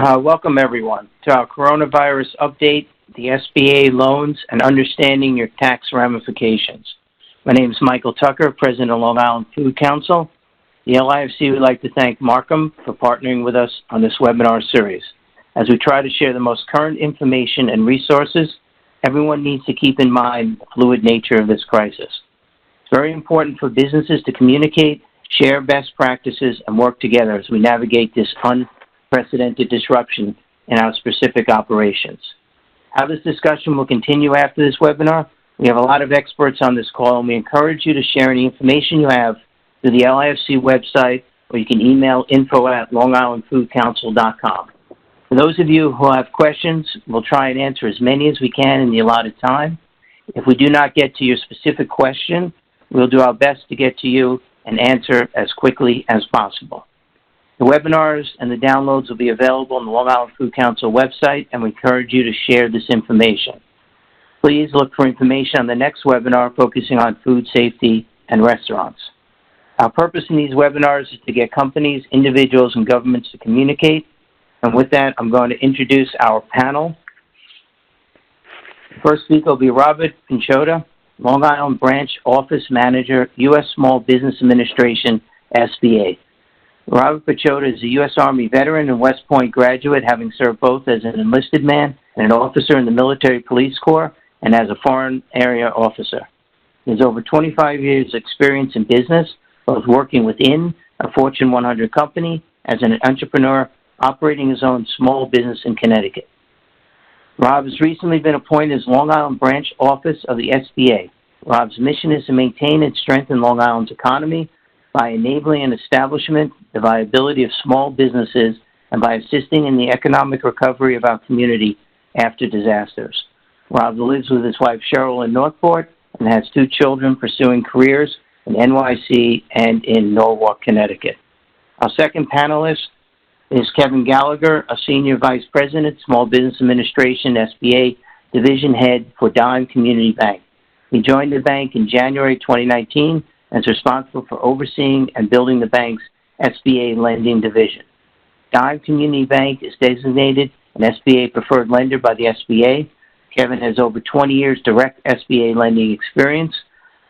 Welcome, everyone, to our coronavirus update, the SBA loans, and understanding your tax ramifications. My name is Michael Tucker, President of Long Island Food Council. The LIFC would like to thank Markham for partnering with us on this webinar series. As we try to share the most current information and resources, everyone needs to keep in mind the fluid nature of this crisis. It's very important for businesses to communicate, share best practices, and work together as we navigate this unprecedented disruption in our specific operations. How this discussion will continue after this webinar, we have a lot of experts on this call, and we encourage you to share any information you have through the LIFC website, or you can email info@longislandfoodcouncil.com. For those of you who have questions, we'll try and answer as many as we can in the allotted time. If we do not get to your specific question, we'll do our best to get to you and answer as quickly as possible. The webinars and the downloads will be available on the Long Island Food Council website, and we encourage you to share this information. Please look for information on the next webinar focusing on food safety and restaurants. Our purpose in these webinars is to get companies, individuals, and governments to communicate. And with that, I'm going to introduce our panel. The first speaker will be Robert Pinchota, Long Island Branch Office Manager, U.S. Small Business Administration, SBA. Robert Pinchota is a U.S. Army veteran and West Point graduate, having served both as an enlisted man and an officer in the Military Police Corps and as a Foreign Area Officer. He has over 25 years' experience in business, both working within a Fortune 100 company as an entrepreneur operating his own small business in Connecticut. Rob has recently been appointed as Long Island Branch Office of the SBA. Rob's mission is to maintain and strengthen Long Island's economy by enabling and establishment the viability of small businesses and by assisting in the economic recovery of our community after disasters. Rob lives with his wife Cheryl in Northport and has 2 children pursuing careers in NYC and in Norwalk, Connecticut. Our second panelist is Kevin Gallagher, a Senior Vice President, Small Business Administration, SBA Division Head for Dime Community Bank. He joined the bank in January 2019 and is responsible for overseeing and building the bank's SBA Lending Division. Dime Community Bank is designated an SBA preferred lender by the SBA. Kevin has over 20 years direct SBA lending experience.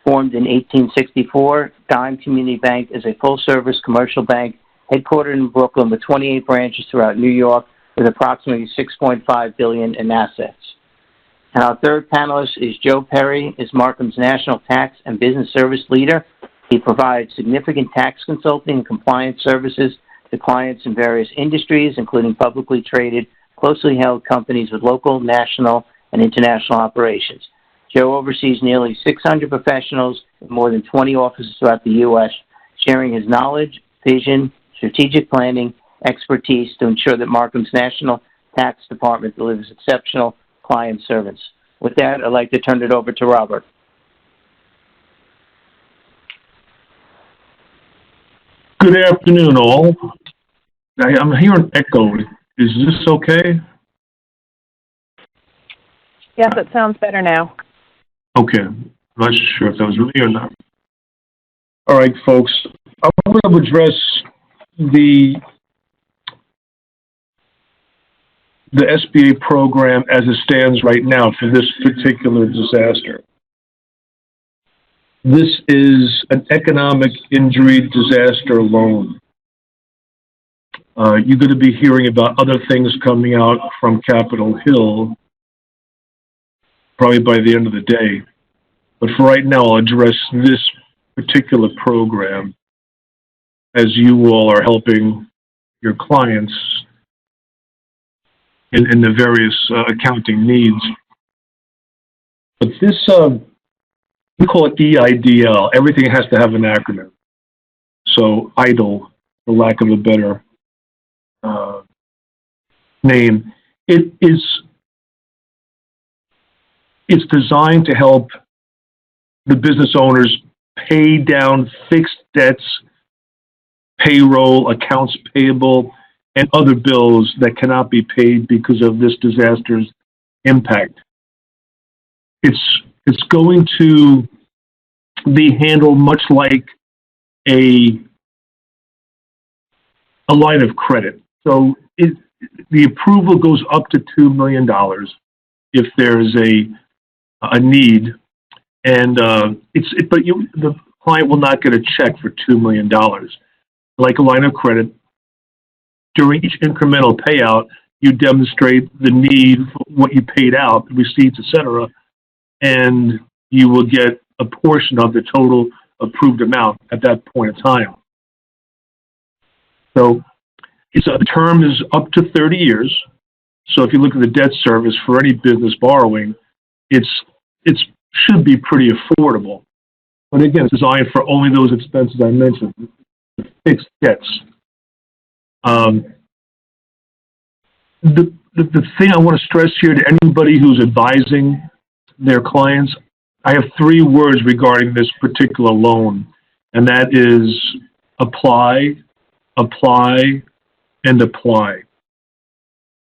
Formed in 1864, Dime Community Bank is a full-service commercial bank headquartered in Brooklyn with 28 branches throughout New York with approximately $6.5 billion in assets. And our third panelist is Joe Perry, is Markham's National Tax and Business Service Leader. He provides significant tax consulting and compliance services to clients in various industries, including publicly traded, closely held companies with local, national, and international operations. Joe oversees nearly 600 professionals in more than 20 offices throughout the U.S., sharing his knowledge, vision, strategic planning, expertise to ensure that Markham's National Tax Department delivers exceptional client service. With that, I'd like to turn it over to Robert. Good afternoon, all. I'm hearing echo. Is this okay? Yes, it sounds better now. Okay. I'm not sure if that was me or not. All right, folks. I'm going to address the SBA program as it stands right now for this particular disaster. This is an economic injury disaster loan. You're going to be hearing about other things coming out from Capitol Hill probably by the end of the day. But for right now, I'll address this particular program as you all are helping your clients in the various accounting needs. But this, we call it EIDL. Everything has to have an acronym. So EIDL, for lack of a better name, it's designed to help the business owners pay down fixed debts, payroll, accounts payable, and other bills that cannot be paid because of this disaster's impact. It's going to be handled much like a line of credit. So the approval goes up to $2 million if there's a need, and the client will not get a check for $2 million. Like a line of credit, during each incremental payout, you demonstrate the need, what you paid out, receipts, etc., and you will get a portion of the total approved amount at that point in time. So the term is up to 30 years. So if you look at the debt service for any business borrowing, it should be pretty affordable. But again, it's designed for only those expenses I mentioned, the fixed debts. The thing I want to stress here to anybody who's advising their clients, I have 3 words regarding this particular loan, and that is apply, apply, and apply.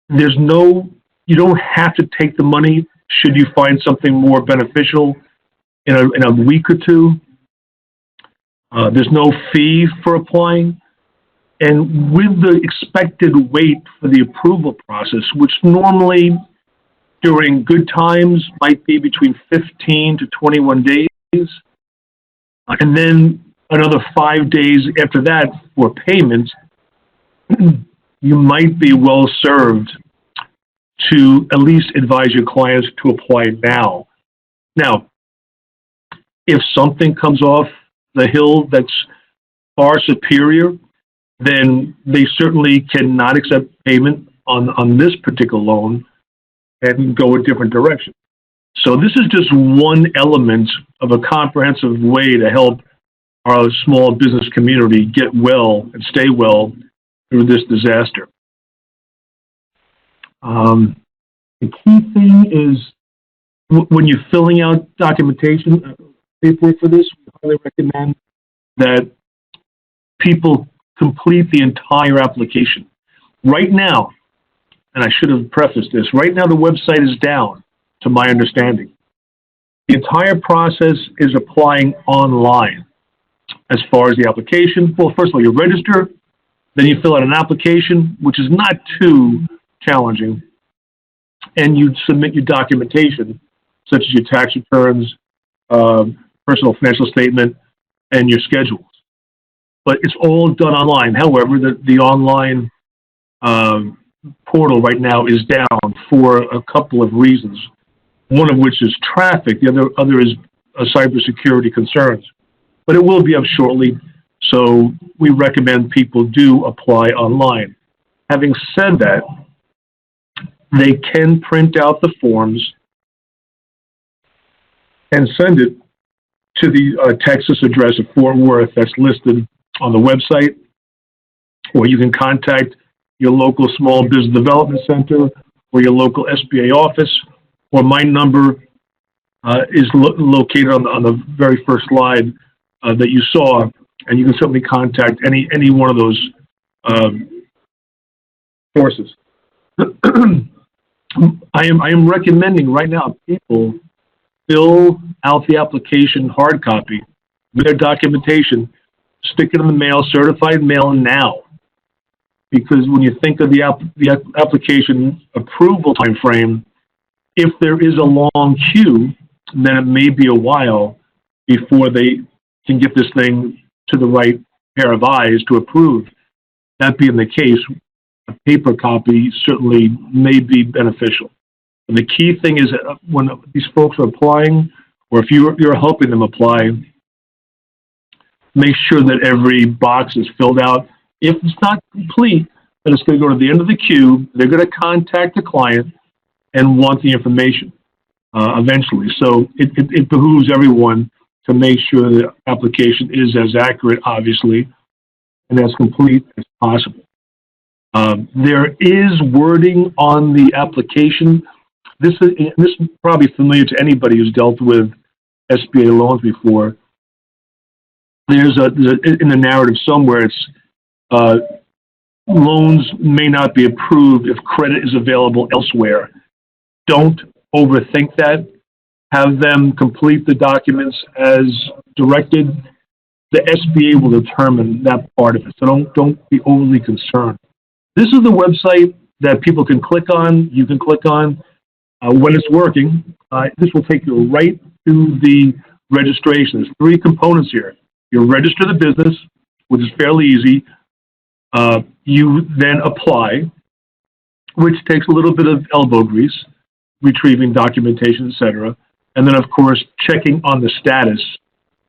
You don't have to take the money should you find something more beneficial in a week or 2. There's no fee for applying. And with the expected wait for the approval process, which normally during good times might be between 15 to 21 days, and then another 5 days after that for payment, you might be well served to at least advise your clients to apply now. Now, if something comes off the hill that's far superior, then they certainly cannot accept payment on this particular loan and go a different direction. So this is just one element of a comprehensive way to help our small business community get well and stay well through this disaster. The key thing is when you're filling out documentation, paperwork for this, we highly recommend that people complete the entire application. Right now, and I should have prefaced this, right now the website is down, to my understanding. The entire process is applying online. As far as the application, well, first of all, you register, then you fill out an application, which is not too challenging, and you submit your documentation, such as your tax returns, personal financial statement, and your schedules. But it's all done online. However, the online portal right now is down for a couple of reasons. One of which is traffic. The other is cybersecurity concerns. But it will be up shortly, so we recommend people do apply online. Having said that, they can print out the forms and send it to the Texas address of Fort Worth that's listed on the website, or you can contact your local Small Business Development Center or your local SBA office, or my number is located on the very first slide that you saw, and you can certainly contact any one of those sources. I am recommending right now people fill out the application hard copy with their documentation, stick it in the mail, certified mail now. Because when you think of the application approval time frame, if there is a long queue, then it may be a while before they can get this thing to the right pair of eyes to approve. That being the case, a paper copy certainly may be beneficial. And the key thing is that when these folks are applying, or if you're helping them apply, make sure that every box is filled out. If it's not complete, then it's going to go to the end of the queue. They're going to contact the client and want the information eventually. So it behooves everyone to make sure the application is as accurate, obviously, and as complete as possible. There is wording on the application. This is probably familiar to anybody who's dealt with SBA loans before. There's in the narrative somewhere, it's loans may not be approved if credit is available elsewhere. Don't overthink that. Have them complete the documents as directed. The SBA will determine that part of it, so don't be overly concerned. This is the website that people can click on, you can click on when it's working. This will take you right to the registration. There's 3 components here. You register the business, which is fairly easy. You then apply, which takes a little bit of elbow grease, retrieving documentation, etc. And then, of course, checking on the status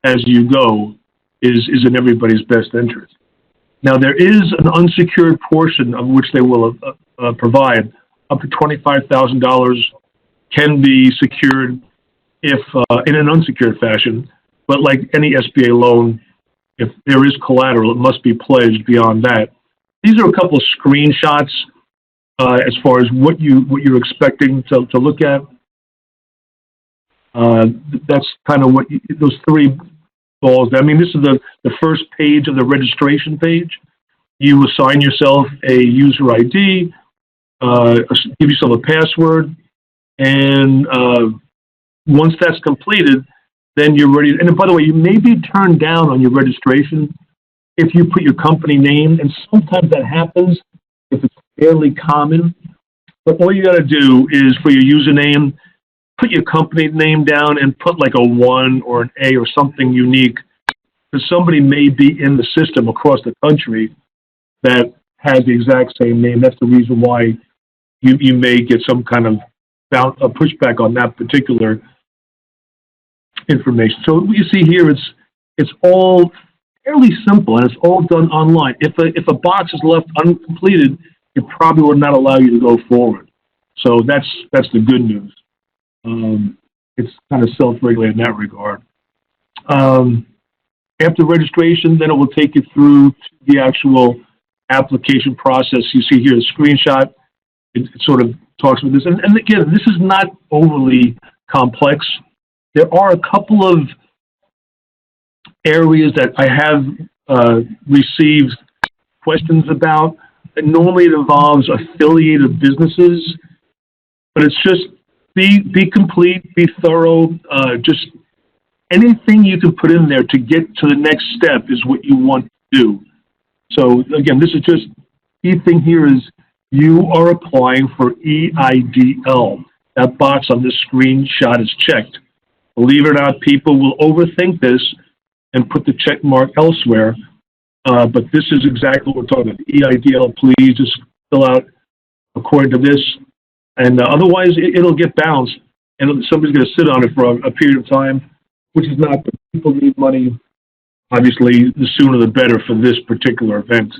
as you go is in everybody's best interest. Now, there is an unsecured portion of which they will provide. Up to $25,000 can be secured if in an unsecured fashion. But like any SBA loan, if there is collateral, it must be pledged beyond that. These are a couple of screenshots as far as what you're expecting to look at. That's kind of what those 3 balls. I mean, this is the first page of the registration page. You assign yourself a user ID, give yourself a password, and once that's completed, then you're ready. And by the way, you may be turned down on your registration if you put your company name, and sometimes that happens if it's fairly common. But all you got to do is for your username, put your company name down and put like a 1 or an A or something unique, because somebody may be in the system across the country that has the exact same name. That's the reason why you may get some kind of a pushback on that particular information. So what you see here, it's all fairly simple, and it's all done online. If a box is left uncompleted, it probably would not allow you to go forward. So that's the good news. It's kind of self-regulated in that regard. After registration, then it will take you through to the actual application process. You see here the screenshot. It sort of talks about this. And again, this is not overly complex. There are a couple of areas that I have received questions about. And normally it involves affiliated businesses, but it's just be complete, be thorough. Just anything you can put in there to get to the next step is what you want to do. So again, this is just, key thing here is you are applying for EIDL. That box on this screenshot is checked. Believe it or not, people will overthink this and put the check mark elsewhere. But this is exactly what we're talking about. EIDL, please just fill out according to this. And otherwise, it'll get bounced, and somebody's going to sit on it for a period of time, which is not, but people need money. Obviously, the sooner the better for this particular event.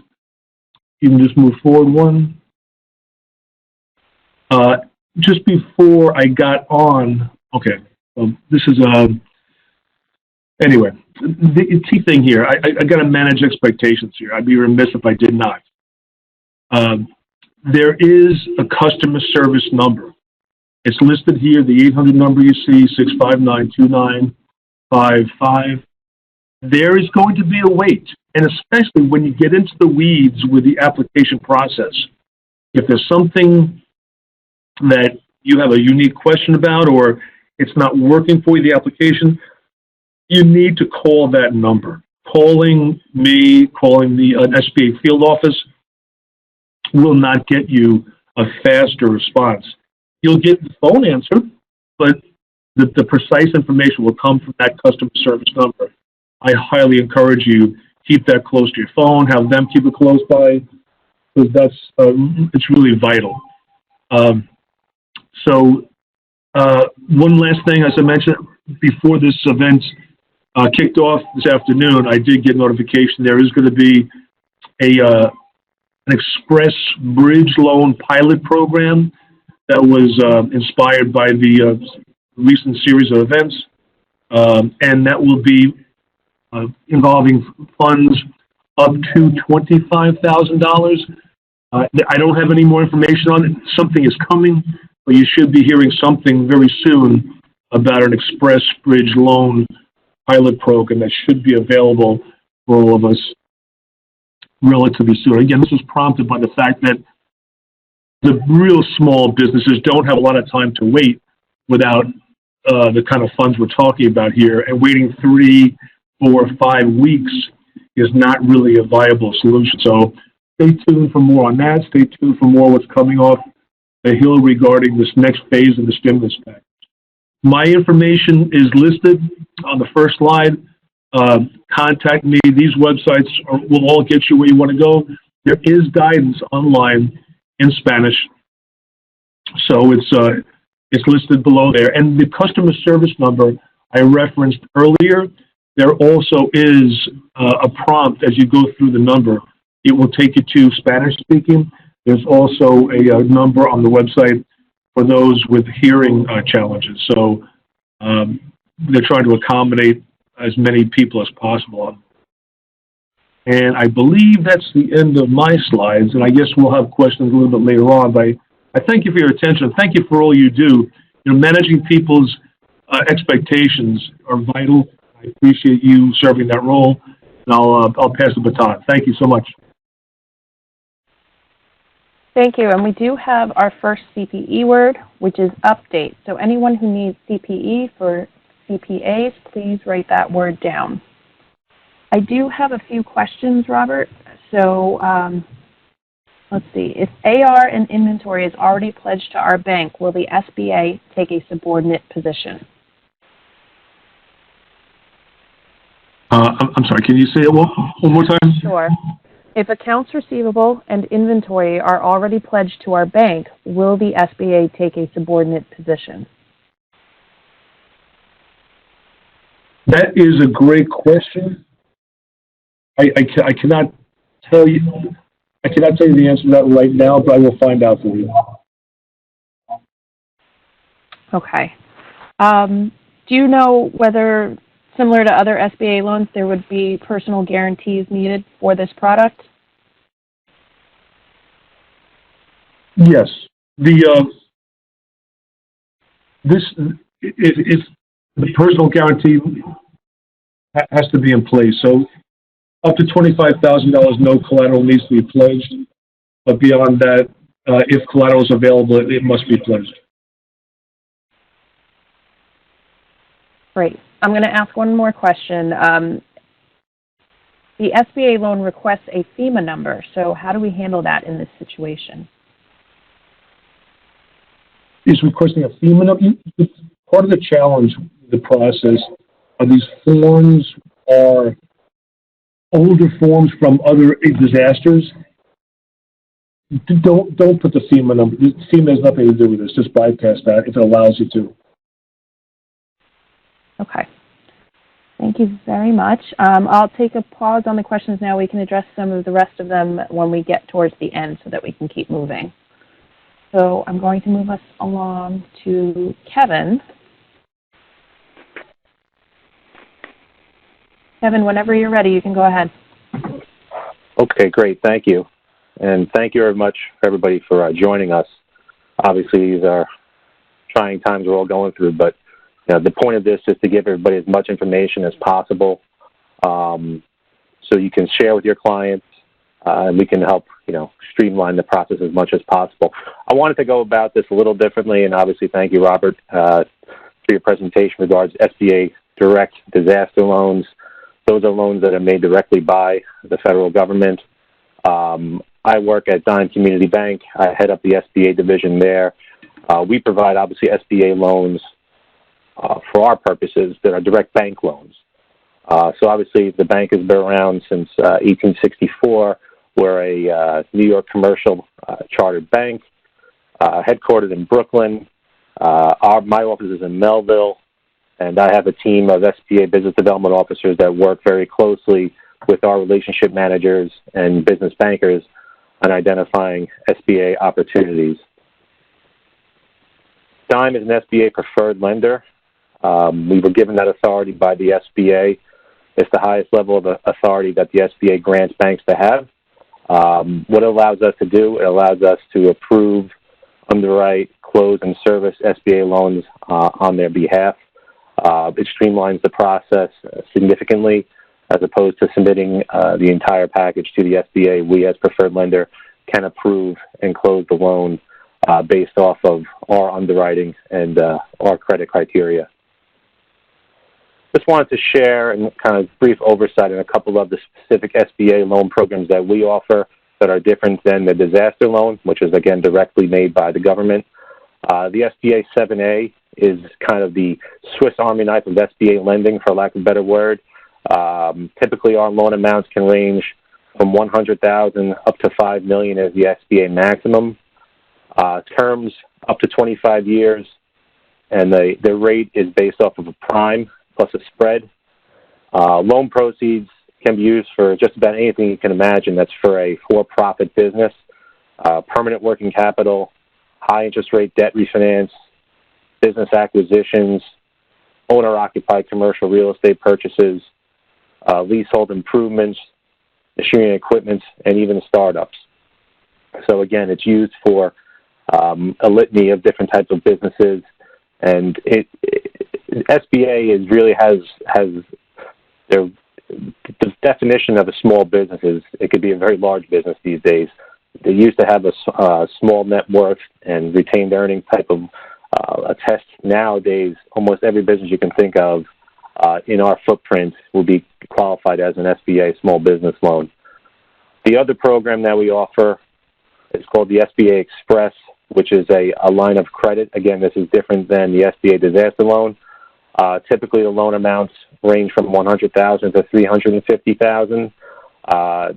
You can just move forward one. Just before I got on, okay, this is, anyway, the key thing here, I got to manage expectations here. I'd be remiss if I did not. There is a customer service number. It's listed here, the 800 number you see, 659-2955. There is going to be a wait, and especially when you get into the weeds with the application process. If there's something that you have a unique question about, or it's not working for you, the application, you need to call that number. Calling me, calling the SBA field office will not get you a faster response. You'll get the phone answer, but the precise information will come from that customer service number. I highly encourage you, keep that close to your phone, have them keep it close by, because that's, it's really vital. So one last thing, as I mentioned, before this event kicked off this afternoon, I did get notification there is going to be an express bridge loan pilot program that was inspired by the recent series of events, and that will be involving funds up to $25,000. I don't have any more information on it. Something is coming, but you should be hearing something very soon about an express bridge loan pilot program that should be available for all of us relatively soon. Again, this was prompted by the fact that the real small businesses don't have a lot of time to wait without the kind of funds we're talking about here, and waiting 3, 4, 5 weeks is not really a viable solution. So stay tuned for more on that. Stay tuned for more what's coming off the hill regarding this next phase of the stimulus package. My information is listed on the first slide. Contact me. These websites will all get you where you want to go. There is guidance online in Spanish, so it's listed below there. And the customer service number I referenced earlier, there also is a prompt as you go through the number. It will take you to Spanish speaking. There's also a number on the website for those with hearing challenges. So they're trying to accommodate as many people as possible. And I believe that's the end of my slides, and I guess we'll have questions a little bit later on. But I thank you for your attention. Thank you for all you do. You know, managing people's expectations are vital. I appreciate you serving that role, and I'll pass the baton. Thank you so much. Thank you. And we do have our first CPE word, which is update. So anyone who needs CPE for CPAs, please write that word down. I do have a few questions, Robert. So let's see. If AR and inventory is already pledged to our bank, will the SBA take a subordinate position? I'm sorry, can you say it one more time? Sure. If accounts receivable and inventory are already pledged to our bank, will the SBA take a subordinate position? That is a great question. I cannot tell you. I cannot tell you the answer to that right now, but I will find out for you. Okay. Do you know whether, similar to other SBA loans, there would be personal guarantees needed for this product? Yes. If the personal guarantee has to be in place. So up to $25,000, no collateral needs to be pledged. But beyond that, if collateral is available, it must be pledged. Great. I'm going to ask one more question. The SBA loan requests a FEMA number, so how do we handle that in this situation? Is requesting a FEMA number. Part of the challenge with the process of these forms are older forms from other disasters. Don't put the FEMA number. FEMA has nothing to do with this. Just bypass that if it allows you to. Okay. Thank you very much. I'll take a pause on the questions now. We can address some of the rest of them when we get towards the end so that we can keep moving. So I'm going to move us along to Kevin. Kevin, whenever you're ready, you can go ahead. Okay, great. Thank you. And thank you very much, everybody, for joining us. Obviously, these are trying times we're all going through, but the point of this is to give everybody as much information as possible so you can share with your clients and we can help, streamline the process as much as possible. I wanted to go about this a little differently, and obviously thank you, Robert, for your presentation regards SBA direct disaster loans. Those are loans that are made directly by the federal government. I work at Dime Community Bank. I head up the SBA division there. We provide, obviously, SBA loans for our purposes that are direct bank loans. So obviously the bank has been around since 1864. We're a New York commercial chartered bank, headquartered in Brooklyn. My office is in Melville, and I have a team of SBA business development officers that work very closely with our relationship managers and business bankers on identifying SBA opportunities. Dime is an SBA preferred lender. We were given that authority by the SBA. It's the highest level of authority that the SBA grants banks to have. What it allows us to do, it allows us to approve, underwrite, close, and service SBA loans on their behalf. It streamlines the process significantly as opposed to submitting the entire package to the SBA. We, as preferred lender, can approve and close the loan based off of our underwriting and our credit criteria. Just wanted to share and kind of brief oversight on a couple of the specific SBA loan programs that we offer that are different than the disaster loan, which is, again, directly made by the government. The SBA 7A is kind of the Swiss Army knife of SBA lending, for lack of a better word. Typically, our loan amounts can range from $100,000 up to $5 million as the SBA maximum. Terms up to 25 years, and the rate is based off of a prime plus a spread. Loan proceeds can be used for just about anything you can imagine that's for a for-profit business. Permanent working capital, high interest rate debt refinance, business acquisitions, owner-occupied commercial real estate purchases, leasehold improvements, machinery and equipment, and even startups. So again, it's used for a litany of different types of businesses, and SBA is really has their the definition of a small business is it could be a very large business these days. They used to have a small net worth and retained earnings type of a test. Nowadays, almost every business you can think of in our footprint will be qualified as an SBA small business loan. The other program that we offer is called the SBA Express, which is a line of credit. Again, this is different than the SBA disaster loan. Typically, the loan amounts range from $100,000 to $350,000.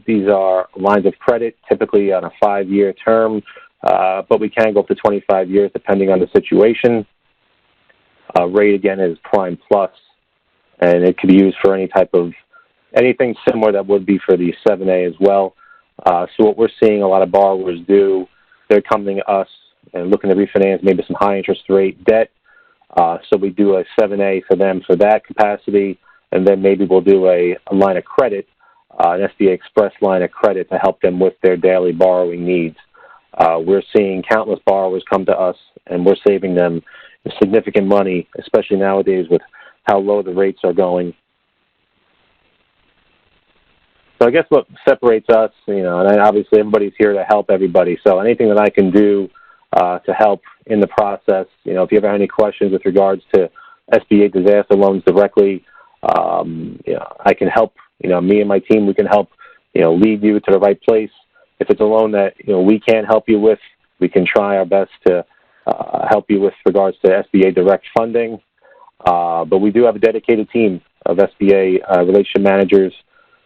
These are lines of credit, typically on a 5-year term, but we can go up to 25 years depending on the situation. Rate, again, is Prime Plus, and it could be used for anything similar that would be for the 7A as well. So what we're seeing a lot of borrowers do, they're coming to us and looking to refinance maybe some high interest rate debt. So we do a 7A for them for that capacity, and then maybe we'll do a line of credit, an SBA Express line of credit to help them with their daily borrowing needs. We're seeing countless borrowers come to us, and we're saving them significant money, especially nowadays with how low the rates are going. So I guess what separates us, and obviously everybody's here to help everybody, so anything that I can do to help in the process, if you ever have any questions with regards to SBA disaster loans directly, I can help. Me and my team, we can help, lead you to the right place. If it's a loan that, we can't help you with, we can try our best to help you with regards to SBA direct funding. But we do have a dedicated team of SBA relationship managers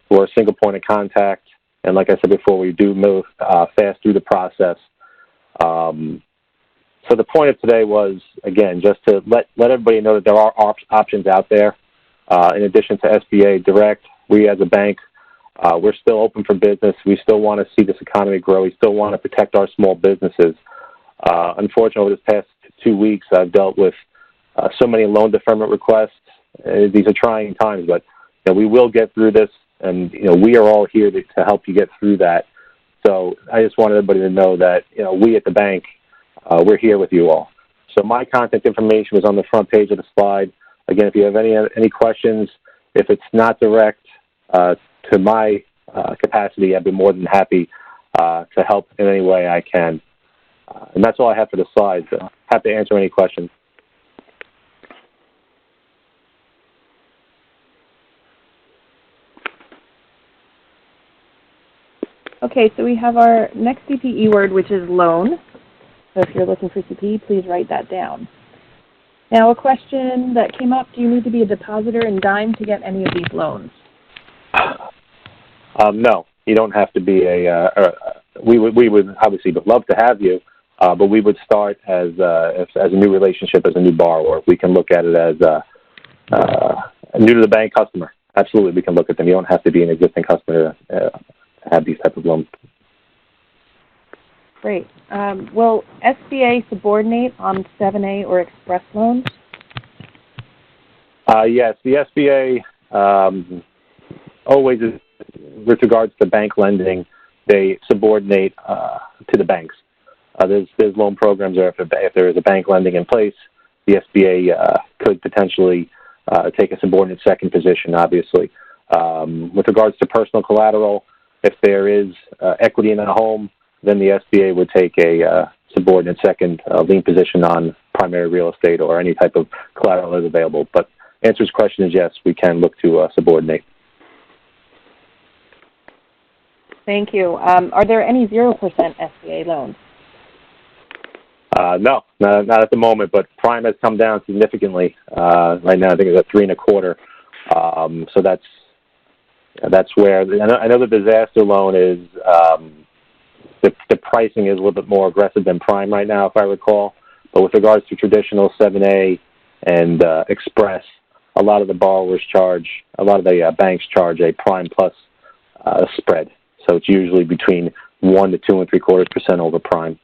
who are a single point of contact. And like I said before, we do move fast through the process. So the point of today was, again, just to let everybody know that there are options out there. In addition to SBA Direct, we as a bank, we're still open for business. We still want to see this economy grow. We still want to protect our small businesses. Unfortunately, this past 2 weeks, I've dealt with so many loan deferment requests. These are trying times, but we will get through this, and we are all here to help you get through that. So I just want everybody to know that we at the bank, we're here with you all. So my contact information was on the front page of the slide. Again, if you have any questions, if it's not direct to my capacity, I'd be more than happy to help in any way I can. And that's all I have for the slides. Happy to answer any questions. Okay, so we have our next CPE word, which is loan. So if you're looking for CPE, please write that down. Now, a question that came up, do you need to be a depositor in Dime to get any of these loans? No, you don't have to be we would obviously love to have you, but we would start as a new relationship, as a new borrower. We can look at it as a new to the bank customer. Absolutely, we can look at them. You don't have to be an existing customer to have these type of loans. Great. Will SBA subordinate on 7A or Express loans? Yes, the SBA always, with regards to bank lending, they subordinate to the banks. There's loan programs where if there is a bank lending in place, the SBA could potentially take a subordinate second position, obviously. With regards to personal collateral, if there is equity in a home, then the SBA would take a subordinate second lien position on primary real estate or any type of collateral that is available. But answer's question is yes, we can look to subordinate. Thank you. Are there any 0% SBA loans? No, not at the moment, but prime has come down significantly. Right now, I think it's at 3.25. So that's where I know the disaster loan is. The pricing is a little bit more aggressive than prime right now, if I recall. But with regards to traditional 7A and Express, a lot of the banks charge a prime plus spread. So it's usually between 1 to 2.75% over prime.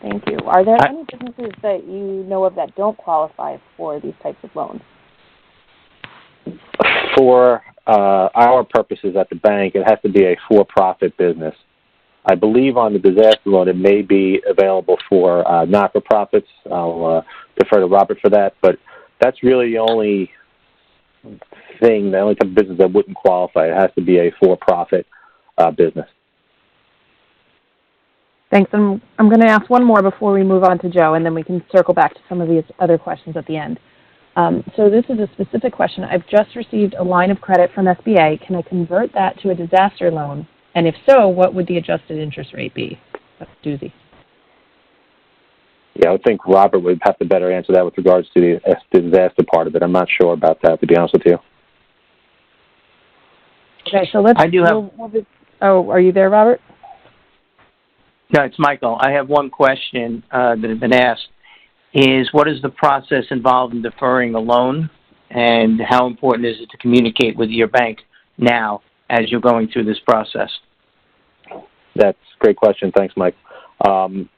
Thank you. Are there any businesses that you know of that don't qualify for these types of loans? For our purposes at the bank, it has to be a for-profit business. I believe on the disaster loan, it may be available for not-for-profits. I'll defer to Robert for that, but that's really the only thing, the only type of business that wouldn't qualify. It has to be a for-profit business. Thanks. I'm going to ask one more before we move on to Joe, and then we can circle back to some of these other questions at the end. So this is a specific question. I've just received a line of credit from SBA. Can I convert that to a disaster loan? And if so, what would the adjusted interest rate be? That's a doozy. Yeah, I would think Robert would have to better answer that with regards to the disaster part of it. I'm not sure about that, to be honest with you. Okay, so let's... Oh, are you there, Robert? No, it's Michael. I have one question that has been asked. What is the process involved in deferring a loan, and how important is it to communicate with your bank now as you're going through this process? That's a great question. Thanks, Mike.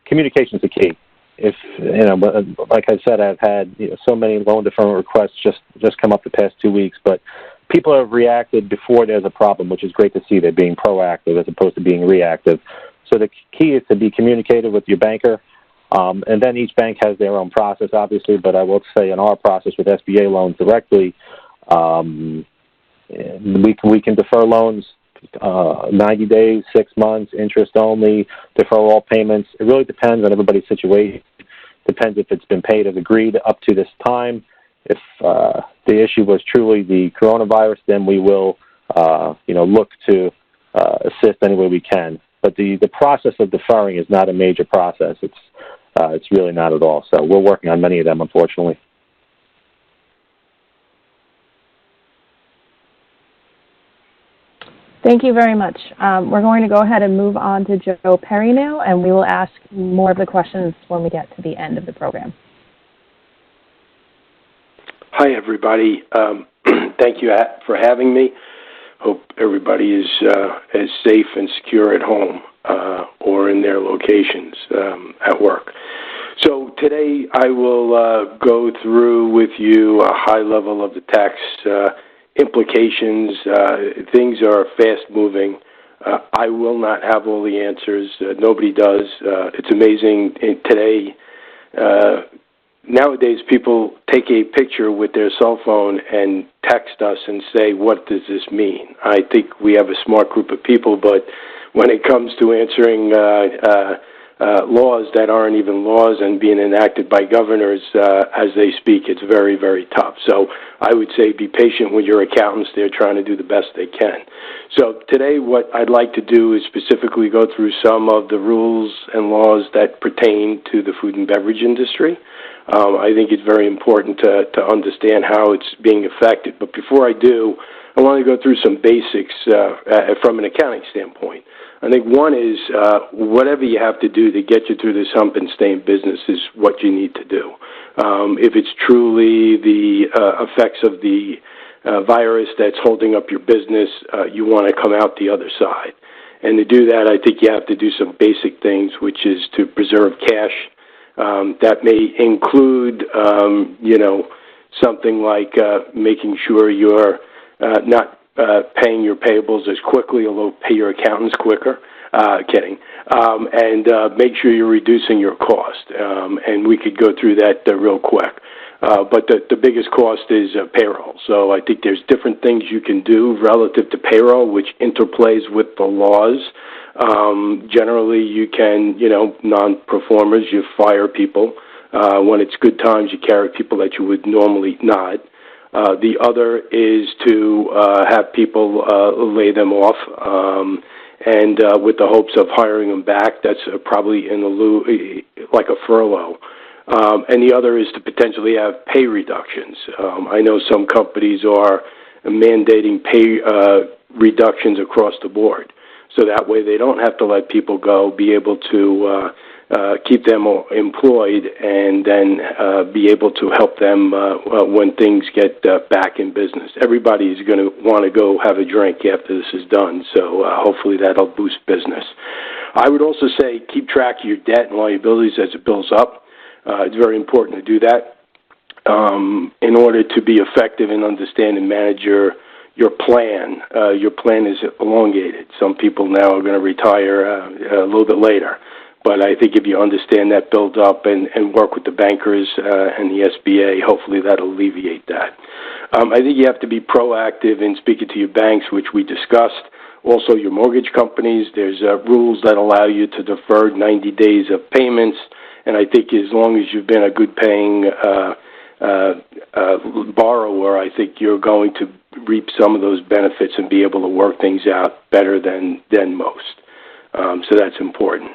Communication is the key. If like I said, I've had so many loan deferment requests just come up the past 2 weeks, but people have reacted before there's a problem, which is great to see. They're being proactive as opposed to being reactive. So the key is to be communicative with your banker. And then each bank has their own process, obviously, but I will say in our process with SBA loans directly, we can defer loans 90 days, 6 months, interest only, defer all payments. It really depends on everybody's situation. Depends if it's been paid as agreed up to this time. If the issue was truly the coronavirus, then we will look to assist any way we can. But the process of deferring is not a major process. It's really not at all. So we're working on many of them, unfortunately. Thank you very much. We're going to go ahead and move on to Joe Perry now, and we will ask more of the questions when we get to the end of the program. Hi, everybody. Thank you for having me. Hope everybody is as safe and secure at home or in their locations at work. So today I will go through with you a high level of the tax implications. Things are fast moving. I will not have all the answers. Nobody does. It's amazing today. Nowadays, people take a picture with their cell phone and text us and say, what does this mean? I think we have a smart group of people, but when it comes to answering laws that aren't even laws and being enacted by governors as they speak, it's very, very tough. So I would say be patient with your accountants. They're trying to do the best they can. So today what I'd like to do is specifically go through some of the rules and laws that pertain to the food and beverage industry. I think it's very important to understand how it's being affected. But before I do, I want to go through some basics from an accounting standpoint. I think one is whatever you have to do to get you through this hump and stay in business is what you need to do. If it's truly the effects of the virus that's holding up your business, you want to come out the other side. And to do that, I think you have to do some basic things, which is to preserve cash. That may include, something like making sure you're not paying your payables as quickly, although pay your accountants quicker. Kidding. And make sure you're reducing your cost. And we could go through that real quick. But the biggest cost is payroll. So I think there's different things you can do relative to payroll, which interplays with the laws. Generally, you can, non-performers, you fire people. When it's good times, you carry people that you would normally not. The other is to have people lay them off, and with the hopes of hiring them back. That's probably in the lieu, like a furlough. And the other is to potentially have pay reductions. I know some companies are mandating pay reductions across the board, so that way they don't have to let people go, be able to keep them employed, and then be able to help them when things get back in business. Everybody's going to want to go have a drink after this is done, so hopefully that'll boost business. I would also say keep track of your debt and liabilities as it builds up. It's very important to do that in order to be effective and understand and manage your plan. Your plan is elongated. Some people now are going to retire a little bit later. But I think if you understand that build up and work with the bankers and the SBA, hopefully that'll alleviate that. I think you have to be proactive in speaking to your banks, which we discussed. Also, your mortgage companies, there's rules that allow you to defer 90 days of payments. And I think as long as you've been a good paying borrower, I think you're going to reap some of those benefits and be able to work things out better than most. So that's important.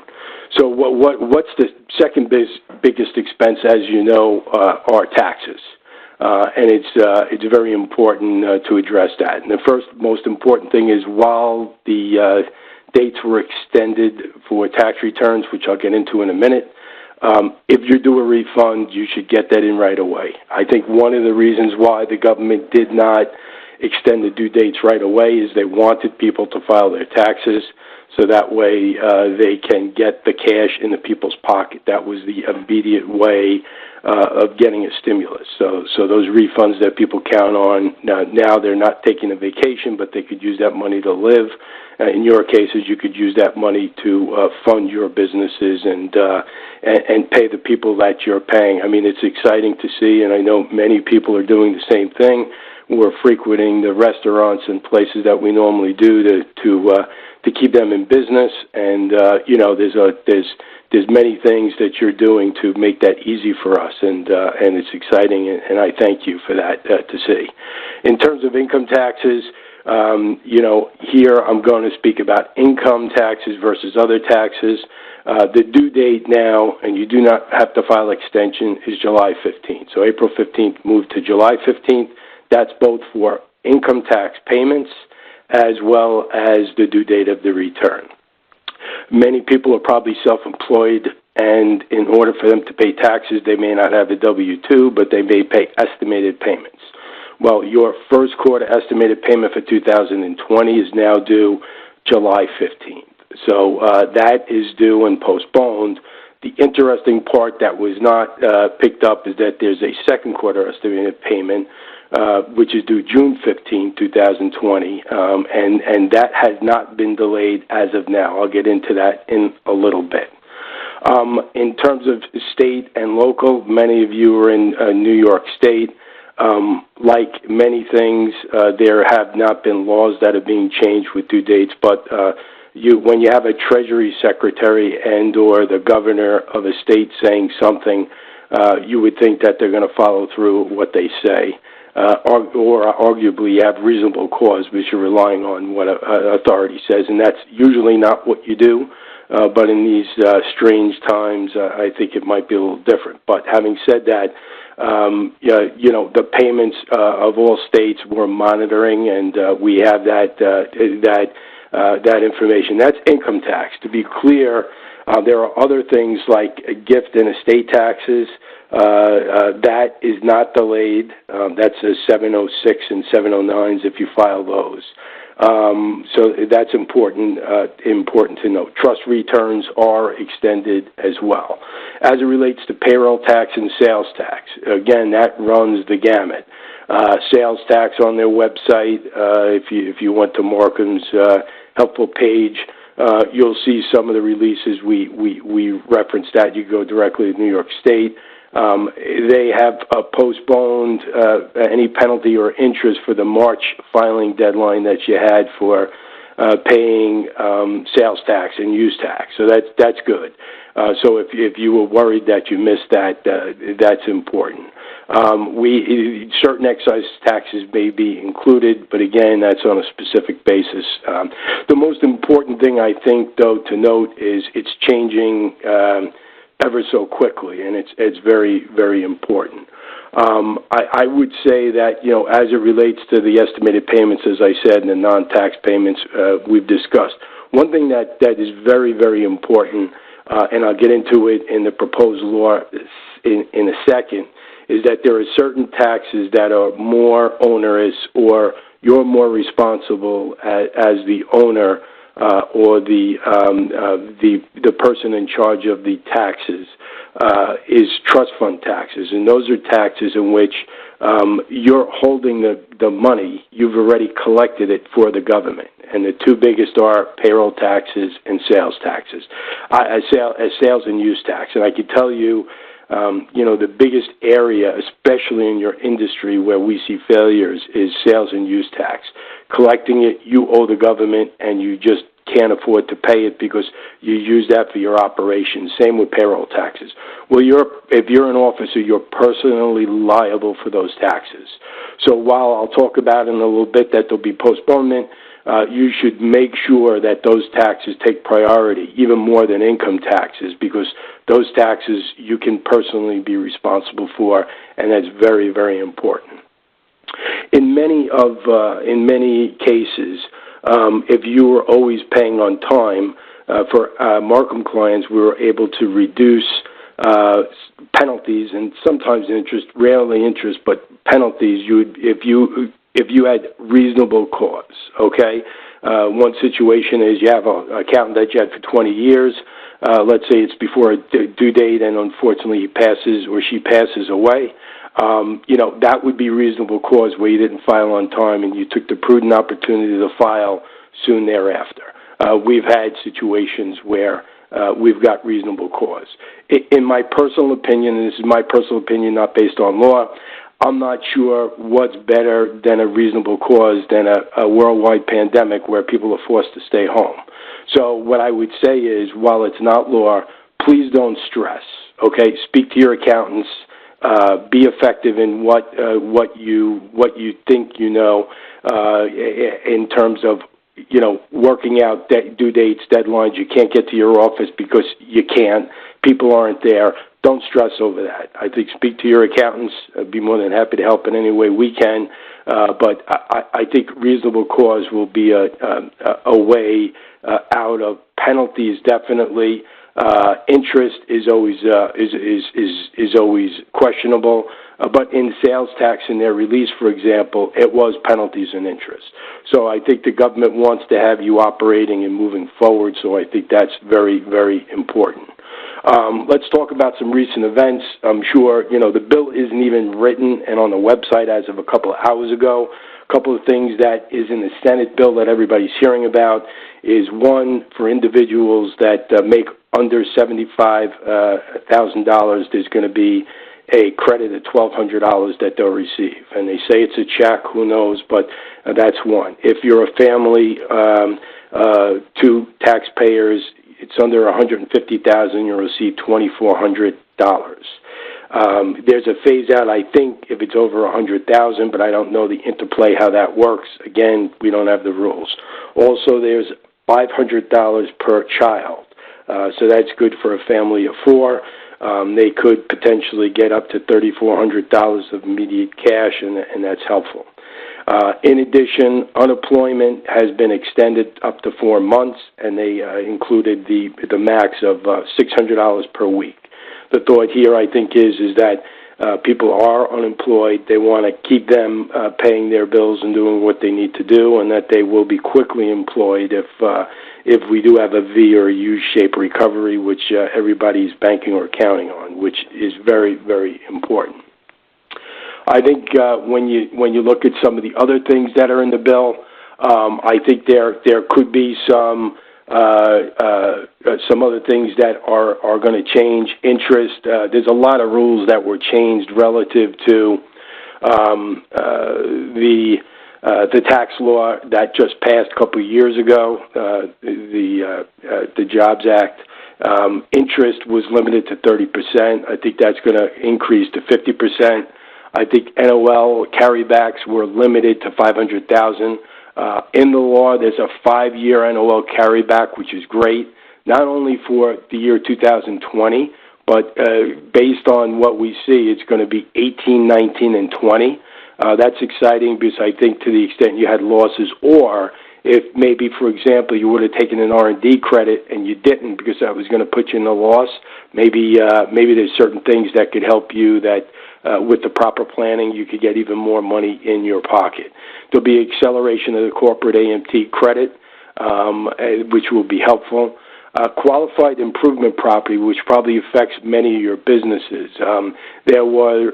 So what's the second biggest expense, as you know, are taxes. And it's very important to address that. And the first most important thing is while the dates were extended for tax returns, which I'll get into in a minute, if you do a refund, you should get that in right away. I think one of the reasons why the government did not extend the due dates right away is they wanted people to file their taxes, so that way they can get the cash in the people's pocket. That was the immediate way of getting a stimulus. So those refunds that people count on, now they're not taking a vacation, but they could use that money to live. In your cases, you could use that money to fund your businesses and pay the people that you're paying. I mean, it's exciting to see, and I know many people are doing the same thing. We're frequenting the restaurants and places that we normally do to keep them in business, and you know, there's many things that you're doing to make that easy for us, and it's exciting, and I thank you for that to see. In terms of income taxes, you know, here I'm going to speak about income taxes versus other taxes. The due date now, and you do not have to file extension, is July 15th. So April 15th moved to July 15th. That's both for income tax payments as well as the due date of the return. Many people are probably self-employed, and in order for them to pay taxes, they may not have a W-2, but they may pay estimated payments. Well, your first quarter estimated payment for 2020 is now due July 15th. So that is due and postponed. The interesting part that was not picked up is that there's a second quarter estimated payment, which is due June 15, 2020, and that has not been delayed as of now. I'll get into that in a little bit. In terms of state and local, many of you are in New York State. Like many things, there have not been laws that are being changed with due dates, but when you have a Treasury Secretary and or the governor of a state saying something, you would think that they're going to follow through what they say. Or arguably have reasonable cause, because you're relying on what authority says, and that's usually not what you do. But in these strange times, I think it might be a little different. But having said that, you know, the payments of all states we're monitoring, and we have that information. That's income tax. To be clear, there are other things like gift and estate taxes. That is not delayed. That's a 706 and 709s if you file those. So that's important to note. Trust returns are extended as well. As it relates to payroll tax and sales tax, again, that runs the gamut. Sales tax on their website, if you went to Markham's helpful page, you'll see some of the releases. We referenced that. You go directly to New York State. They have postponed any penalty or interest for the March filing deadline that you had for paying sales tax and use tax. So that's good. So if you were worried that you missed that, that's important. Certain excise taxes may be included, but again, that's on a specific basis. The most important thing I think, though, to note is it's changing ever so quickly, and it's very, very important. I would say that, as it relates to the estimated payments, as I said, and the non-tax payments we've discussed, one thing that is very, very important, and I'll get into it in the proposed law in a second, is that there are certain taxes that are more onerous, or you're more responsible as the owner or the person in charge of the taxes is trust fund taxes, and those are taxes in which you're holding the money. You've already collected it for the government, and the two biggest are payroll taxes and sales taxes, sales and use tax. And I can tell you, the biggest area, especially in your industry where we see failures, is sales and use tax. Collecting it, you owe the government, and you just can't afford to pay it because you use that for your operations. Same with payroll taxes. Well, if you're an officer, you're personally liable for those taxes. So while I'll talk about in a little bit that there'll be postponement, you should make sure that those taxes take priority, even more than income taxes, because those taxes you can personally be responsible for, and that's very, very important. In many cases, if you were always paying on time, for Markham clients, we were able to reduce penalties and sometimes interest, rarely interest, but penalties. If you had reasonable cause. Okay, one situation is you have an accountant that you had for 20 years. Let's say it's before a due date, and unfortunately he passes or she passes away. That would be reasonable cause where you didn't file on time and you took the prudent opportunity to file soon thereafter. We've had situations where we've got reasonable cause. In my personal opinion, and this is my personal opinion, not based on law, I'm not sure what's better than a reasonable cause than a worldwide pandemic where people are forced to stay home. So what I would say is, while it's not law, please don't stress. Okay, speak to your accountants. Be effective in what you think in terms of working out due dates, deadlines. You can't get to your office because you can't. People aren't there. Don't stress over that. I think speak to your accountants. I'd be more than happy to help in any way we can. But I think reasonable cause will be a way out of penalties. Definitely, interest is always questionable. But in sales tax, in their release, for example, it was penalties and interest. So I think the government wants to have you operating and moving forward. So I think that's very, very important. Let's talk about some recent events. I'm sure, the bill isn't even written and on the website as of a couple of hours ago. A couple of things that is in the Senate bill that everybody's hearing about is, one, for individuals that make under $75,000, there's going to be a credit of $1,200 that they'll receive. And they say it's a check, who knows, but that's one. If you're a family, two taxpayers, it's under $150,000, you'll receive $2,400. There's a phase out, I think, if it's over $100,000, but I don't know the interplay how that works. Again, we don't have the rules. Also, there's $500 per child, so that's good for a family of four. They could potentially get up to $3,400 of immediate cash, and that's helpful. In addition, unemployment has been extended up to 4 months, and they included the max of $600 per week. The thought here, I think, is that people are unemployed. They want to keep them paying their bills and doing what they need to do, and that they will be quickly employed if we do have a V or a U-shaped recovery, which everybody's banking or counting on, which is very, very important. I think when you look at some of the other things that are in the bill, I think there could be some other things that are going to change. Interest. There's a lot of rules that were changed relative to the the tax law that just passed a couple of years ago, the Jobs Act. Interest was limited to 30%. I think that's going to increase to 50%. I think NOL carrybacks were limited to $500,000. In the law, there's a 5-year NOL carryback, which is great, not only for the year 2020, but based on what we see, it's going to be 18, 19, and 20. That's exciting because I think to the extent you had losses, or if maybe, for example, you would have taken an R&D credit and you didn't because that was going to put you in a loss, maybe there's certain things that could help you that with the proper planning, you could get even more money in your pocket. There'll be acceleration of the corporate AMT credit, which will be helpful. Qualified improvement property, which probably affects many of your businesses. There was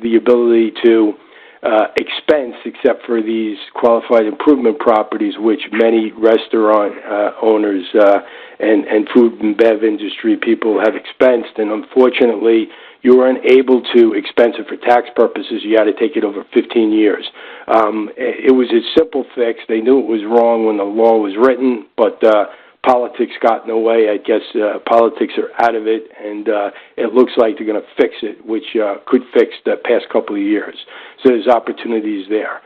the ability to expense, except for these qualified improvement properties, which many restaurant owners and food and bev industry people have expensed, and unfortunately, you weren't able to expense it for tax purposes. You had to take it over 15 years. It was a simple fix. They knew it was wrong when the law was written, but politics got in the way. I guess politics are out of it, and it looks like they're going to fix it, which could fix the past couple of years. So there's opportunities there.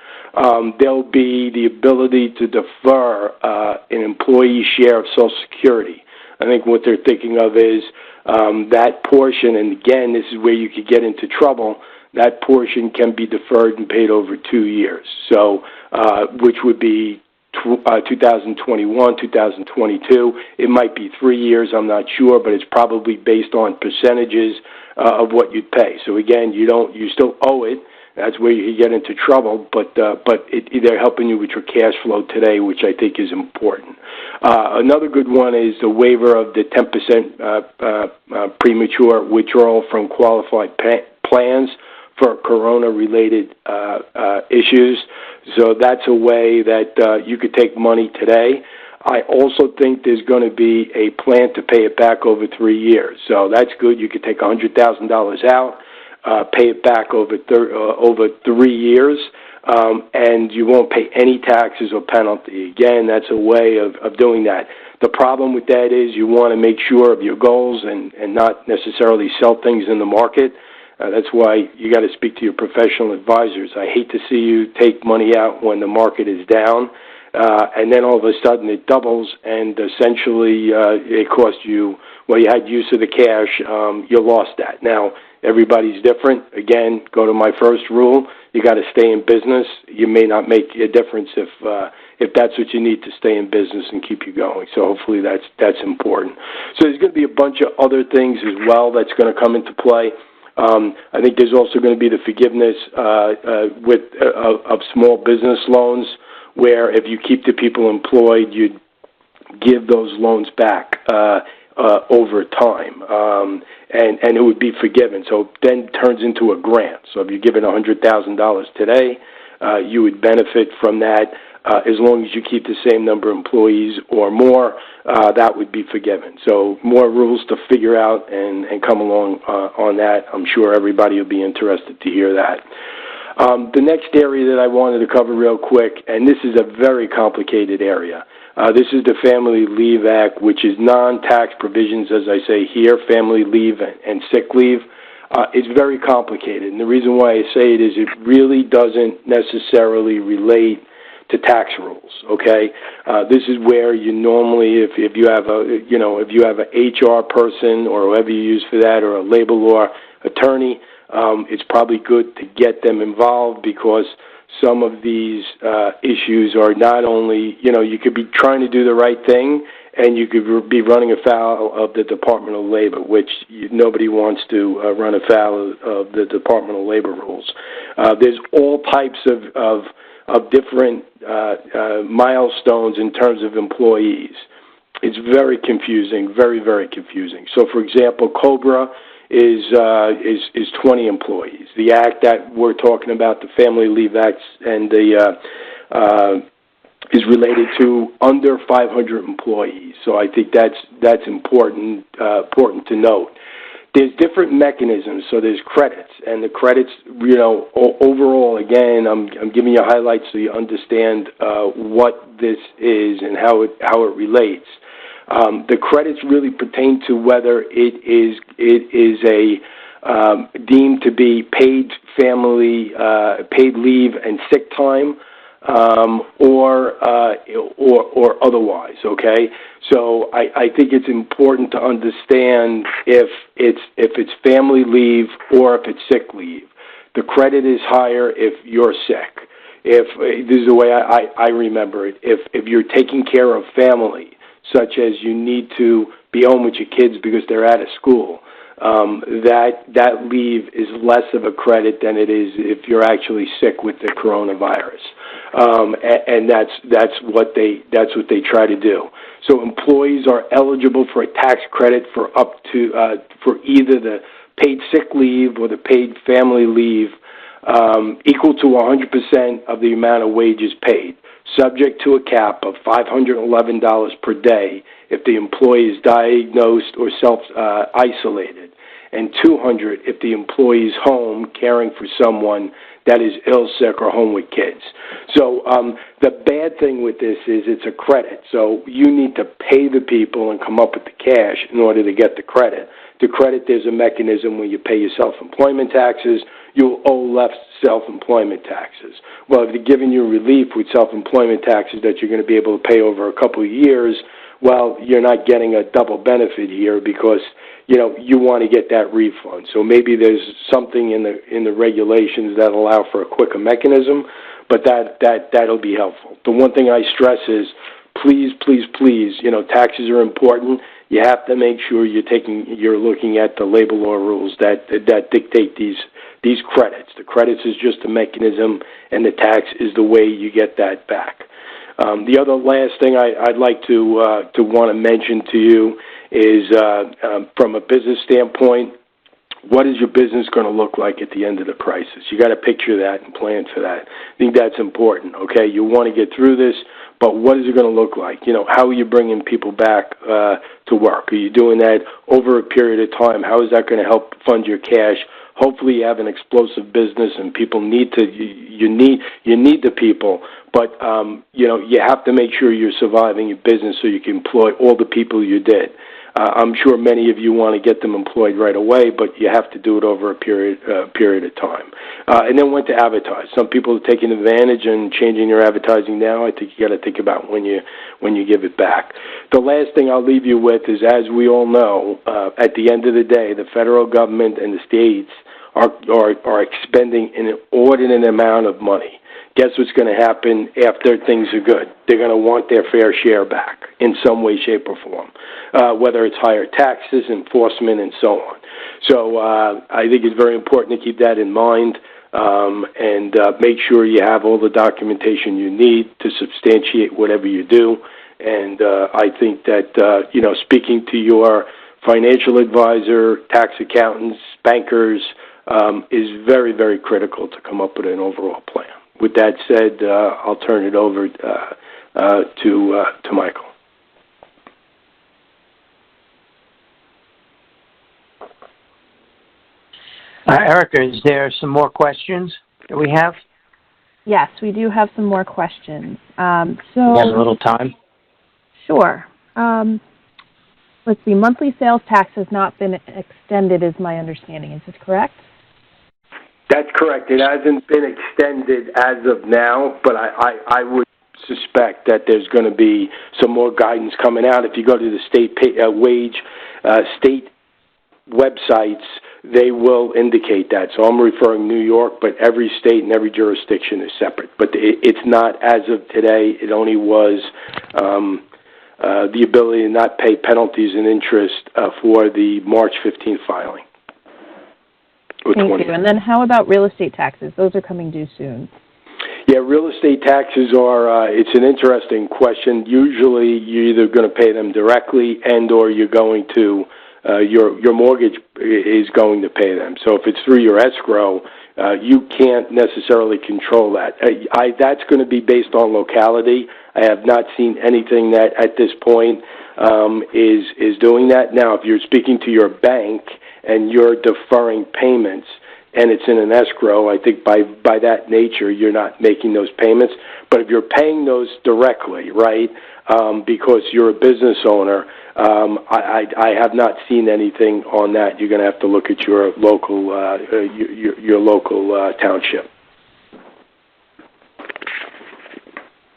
There'll be the ability to defer an employee share of Social Security. I think what they're thinking of is that portion, and again, this is where you could get into trouble, that portion can be deferred and paid over 2 years. So, which would be 2021, 2022. It might be 3 years, I'm not sure, but it's probably based on percentages of what you'd pay. So again, you still owe it. That's where you get into trouble, but they're helping you with your cash flow today, which I think is important. Another good one is the waiver of the 10% premature withdrawal from qualified plans for corona-related issues. So that's a way that you could take money today. I also think there's going to be a plan to pay it back over 3 years. So that's good. You could take $100,000 out, pay it back over 3 years, and you won't pay any taxes or penalty. Again, that's a way of doing that. The problem with that is you want to make sure of your goals and not necessarily sell things in the market. That's why you got to speak to your professional advisors. I hate to see you take money out when the market is down, and then all of a sudden it doubles, and essentially it cost you, well, you had use of the cash, you lost that. Now, everybody's different. Again, go to my first rule. You got to stay in business. You may not make a difference if that's what you need to stay in business and keep you going. So hopefully that's important. So there's going to be a bunch of other things as well that's going to come into play. I think there's also going to be the forgiveness of small business loans, where if you keep the people employed, you'd give those loans back over time, and it would be forgiven. So it then turns into a grant. So if you're given $100,000 today, you would benefit from that. As long as you keep the same number of employees or more, that would be forgiven. So more rules to figure out and come along on that. I'm sure everybody will be interested to hear that. The next area that I wanted to cover real quick, and this is a very complicated area. This is the Family Leave Act, which is non-tax provisions, as I say here, family leave and sick leave. It's very complicated, and the reason why I say it is it really doesn't necessarily relate to tax rules. Okay, this is where you normally, if you have a HR person or whoever you use for that, or a labor law attorney, it's probably good to get them involved, because some of these issues are not only, you could be trying to do the right thing, and you could be running afoul of the Department of Labor, which nobody wants to run afoul of the Department of Labor rules. There's all types of different milestones in terms of employees. It's very confusing, very, very confusing. So, for example, COBRA is 20 employees. The act that we're talking about, the Family Leave Act, and is related to under 500 employees. So I think that's important to note. there's different mechanisms. So there's credits, and the credits, overall, again, I'm giving you highlights so you understand what this is and how it relates. The credits really pertain to whether it is a deemed to be paid paid leave and sick time, or otherwise. Okay, so I think it's important to understand if it's family leave or if it's sick leave. The credit is higher if you're sick. If this is the way I remember it, if you're taking care of family, such as you need to be home with your kids because they're out of school, that leave is less of a credit than it is if you're actually sick with the coronavirus, and that's what they try to do. So employees are eligible for a tax credit for up to for either the paid sick leave or the paid family leave, equal to 100% of the amount of wages paid, subject to a cap of $511 per day if the employee is diagnosed or self-isolated, and $200 if the employee is home caring for someone that is ill, sick, or home with kids. So the bad thing with this is it's a credit. So you need to pay the people and come up with the cash in order to get the credit. The credit, there's a mechanism where you pay your self-employment taxes, you'll owe less self-employment taxes. Well, if they're giving you relief with self-employment taxes that you're going to be able to pay over a couple of years, well, you're not getting a double benefit here because, you want to get that refund. So maybe there's something in the regulations that allow for a quicker mechanism, but that'll be helpful. The one thing I stress is, please, taxes are important. You have to make sure you're looking at the labor law rules that dictate these credits. The credits is just a mechanism, and the tax is the way you get that back. The other last thing I'd like to want to mention to you is from a business standpoint, what is your business going to look like at the end of the crisis? You got to picture that and plan for that. I think that's important. Okay, you want to get through this, but what is it going to look like? How are you bringing people back to work? Are you doing that over a period of time? How is that going to help fund your cash? Hopefully, you have an explosive business, and people need you need the people, but you have to make sure you're surviving your business so you can employ all the people you did. I'm sure many of you want to get them employed right away, but you have to do it over a period of time. And then when to advertise. Some people are taking advantage and changing their advertising now. I think you got to think about when you give it back. The last thing I'll leave you with is, as we all know, at the end of the day, the federal government and the states are expending an inordinate amount of money. Guess what's going to happen after things are good? They're going to want their fair share back in some way, shape, or form, whether it's higher taxes, enforcement, and so on. So I think it's very important to keep that in mind and make sure you have all the documentation you need to substantiate whatever you do. And I think that, speaking to your financial advisor, tax accountants, bankers, is very, very critical to come up with an overall plan. With that said, I'll turn it over to Michael. Erica, is there some more questions that we have? Yes, we do have some more questions. We have a little time. Sure. Let's see. Monthly sales tax has not been extended, is my understanding. Is this correct? That's correct. It hasn't been extended as of now, but I would suspect that there's going to be some more guidance coming out. If you go to the state state websites, they will indicate that. So I'm referring New York, but every state and every jurisdiction is separate. But it's not as of today. It only was the ability to not pay penalties and interest for the March 15th filing. Thank you. And then how about real estate taxes? Those are coming due soon. Yeah, real estate taxes are, it's an interesting question. Usually you're either going to pay them directly and or you're going to, your mortgage is going to pay them. So if it's through your escrow, you can't necessarily control that. That's going to be based on locality. I have not seen anything that at this point is doing that. Now, if you're speaking to your bank and you're deferring payments and it's in an escrow, I think by that nature, you're not making those payments. But if you're paying those directly, right, because you're a business owner, I have not seen anything on that. You're going to have to look at your local township.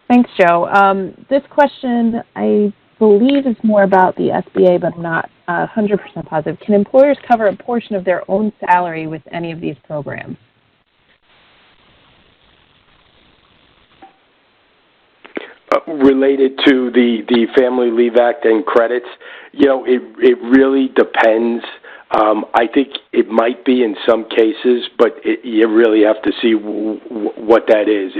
Thanks, Joe. This question, I believe, is more about the SBA, but I'm not 100% positive. Can employers cover a portion of their own salary with any of these programs? Related to the Family Leave Act and credits, it really depends. I think it might be in some cases, but you really have to see what that is.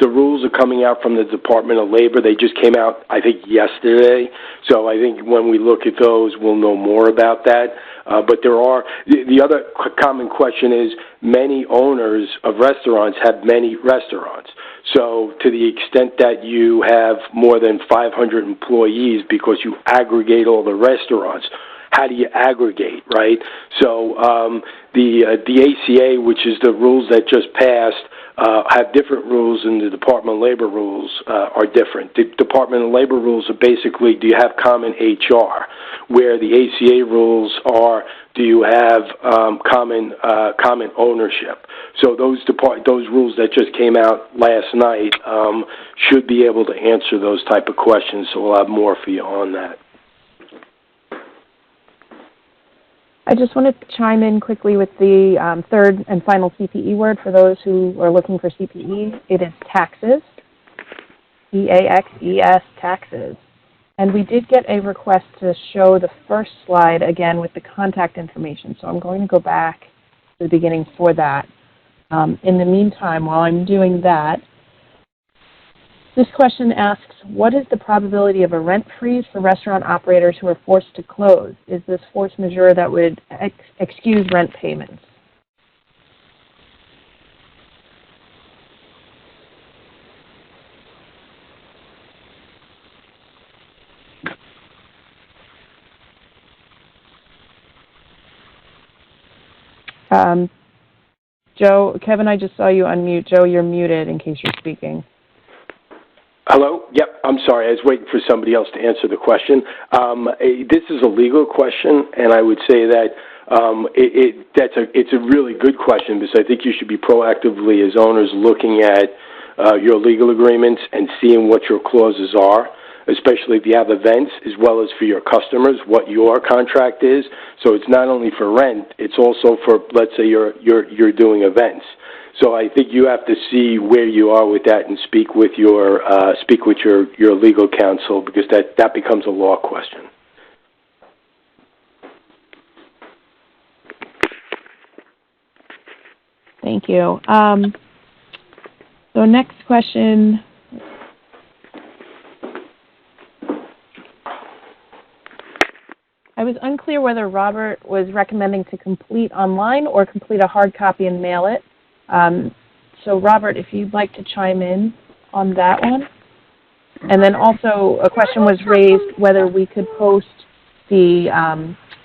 The rules are coming out from the Department of Labor. They just came out, I think, yesterday. So I think when we look at those, we'll know more about that. But the other common question is many owners of restaurants have many restaurants. So to the extent that you have more than 500 employees because you aggregate all the restaurants, how do you aggregate, right? So the ACA, which is the rules that just passed, have different rules, and the Department of Labor rules are different. The Department of Labor rules are basically, do you have common HR? Where the ACA rules are, do you have common ownership? So those rules that just came out last night should be able to answer those type of questions. So we'll have more for you on that. I just wanted to chime in quickly with the third and final CPE word for those who are looking for CPE. It is taxes, TAXES, taxes. And we did get a request to show the first slide again with the contact information. So I'm going to go back to the beginning for that. In the meantime, while I'm doing that, this question asks, what is the probability of a rent freeze for restaurant operators who are forced to close? Is this force majeure that would excuse rent payments? Joe, Kevin, I just saw you unmute. Joe, you're muted in case you're speaking. Hello? Yep, I'm sorry. I was waiting for somebody else to answer the question. This is a legal question, and I would say that it's a really good question because I think you should be proactively, as owners, looking at your legal agreements and seeing what your clauses are, especially if you have events, as well as for your customers, what your contract is. So it's not only for rent, it's also for, let's say, you're doing events. So I think you have to see where you are with that and speak with your legal counsel, because that becomes a law question. Thank you. So next question. I was unclear whether Robert was recommending to complete online or complete a hard copy and mail it. So Robert, if you'd like to chime in on that one. And then also a question was raised whether we could post the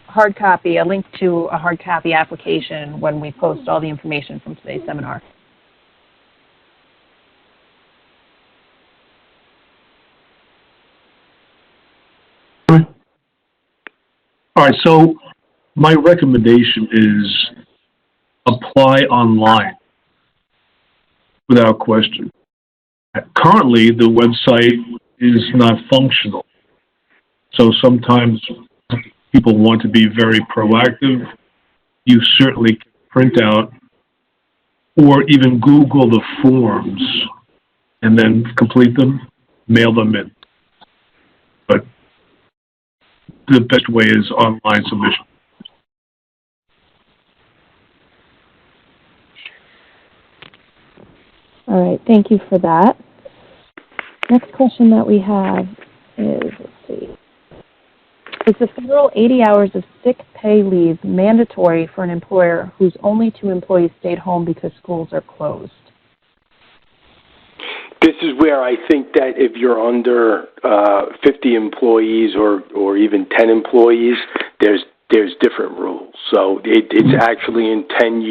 hard copy, a link to a hard copy application when we post all the information from today's seminar. All right, so my recommendation is apply online without question. Currently, the website is not functional. So sometimes people want to be very proactive. You certainly can print out or even Google the forms and then complete them, mail them in. But the best way is online submission. All right, thank you for that. Next question that we have is, let's see, is the federal 80 hours of sick pay leave mandatory for an employer whose only 2 employees stayed home because schools are closed? This is where I think that if you're under 50 employees or even 10 employees, there's there's different rules. So it's actually in 10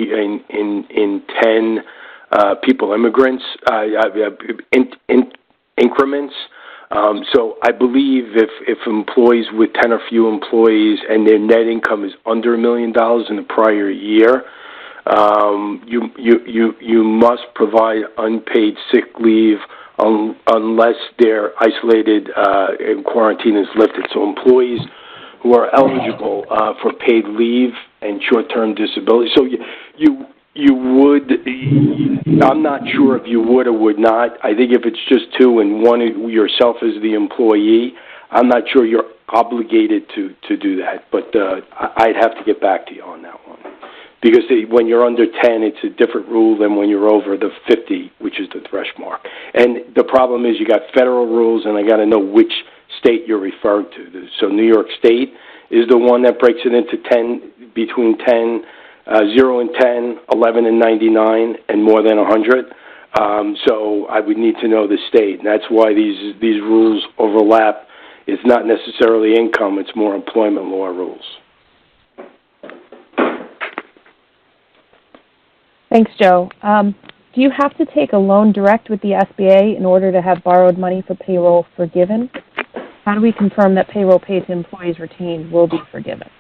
people, immigrants, increments. So I believe if employees with 10 or few employees and their net income is under $1 million in the prior year, you must provide unpaid sick leave unless they're isolated and quarantine is lifted. So employees who are eligible for paid leave and short-term disability. So you would, I'm not sure if you would or would not. I think if it's just two and one yourself as the employee, I'm not sure you're obligated to do that. But I'd have to get back to you on that one. Because when you're under 10, it's a different rule than when you're over the 50, which is the threshold mark. And the problem is you got federal rules, and I got to know which state you're referring to. So New York State is the one that breaks it into 10, between 10, 0 and 10, 11 and 99, and more than 100. So I would need to know the state, and that's why these rules overlap. It's not necessarily income; it's more employment law rules. Thanks, Joe. Do you have to take a loan direct with the SBA in order to have borrowed money for payroll forgiven? How do we confirm that payroll paid to employees retained will be forgiven?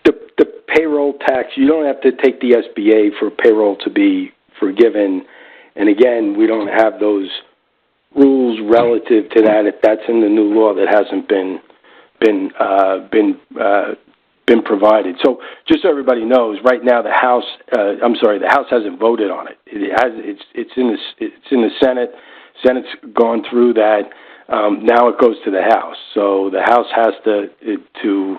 The payroll tax, you don't have to take the SBA for payroll to be forgiven. And again, we don't have those rules relative to that. If that's in the new law, that hasn't been provided. So just so everybody knows, right now the House hasn't voted on it. It's in the Senate. Senate's gone through that. Now it goes to the House. So the House has to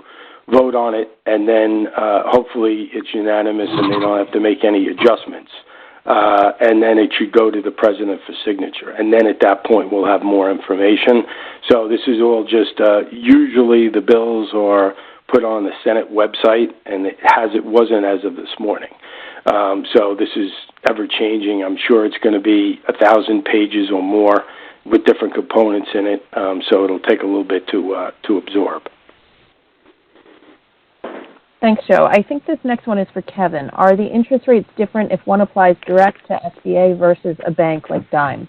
vote on it, and then hopefully it's unanimous and they don't have to make any adjustments. And then it should go to the president for signature. And then at that point, we'll have more information. So this is all just, usually the bills are put on the Senate website, and it wasn't as of this morning. So this is ever-changing. I'm sure it's going to be 1,000 pages or more with different components in it, so it'll take a little bit to absorb. Thanks, Joe. I think this next one is for Kevin. Are the interest rates different if one applies direct to SBA versus a bank like Dime?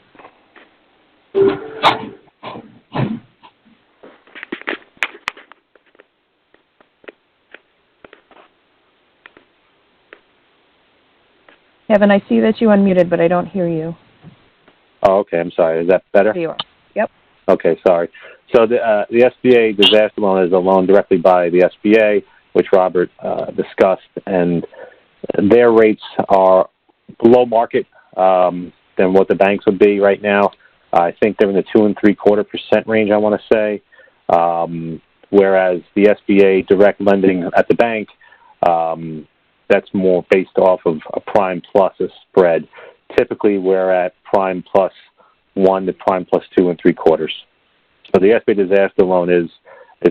Kevin, I see that you unmuted, but I don't hear you. Oh, okay. I'm sorry. Is that better? There you are. Yep. Okay, sorry. So the SBA disaster loan is a loan directly by the SBA, which Robert discussed, and their rates are below market than what the banks would be right now. I think they're in the 2 3/4% range, I want to say, whereas the SBA direct lending at the bank, that's more based off of a prime plus a spread. Typically, we're at prime plus 1 to prime plus 2 3/4. So the SBA disaster loan is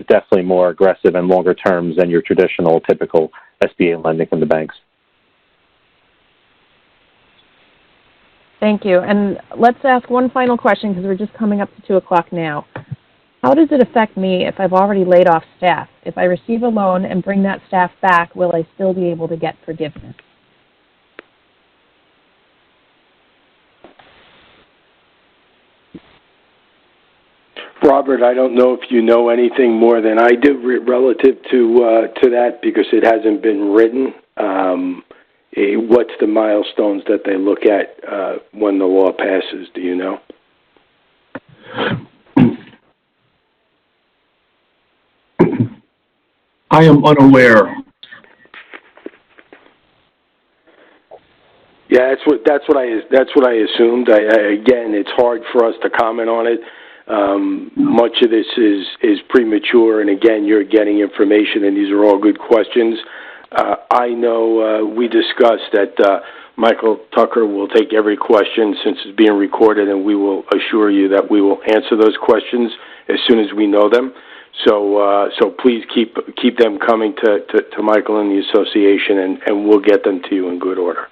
definitely more aggressive and longer terms than your traditional, typical SBA lending from the banks. Thank you. And let's ask one final question because we're just coming up to 2 o'clock now. How does it affect me if I've already laid off staff? If I receive a loan and bring that staff back, will I still be able to get forgiveness? Robert, I don't know if you know anything more than I do relative to that because it hasn't been written. What's the milestones that they look at when the law passes? Do you know? I am unaware. Yeah, that's what I assumed. Again, it's hard for us to comment on it. Much of this is premature, and again, you're getting information, and these are all good questions. I know we discussed that Michael Tucker will take every question since it's being recorded, and we will assure you that we will answer those questions as soon as we know them. So please keep them coming to Michael and the association, and we'll get them to you in good order.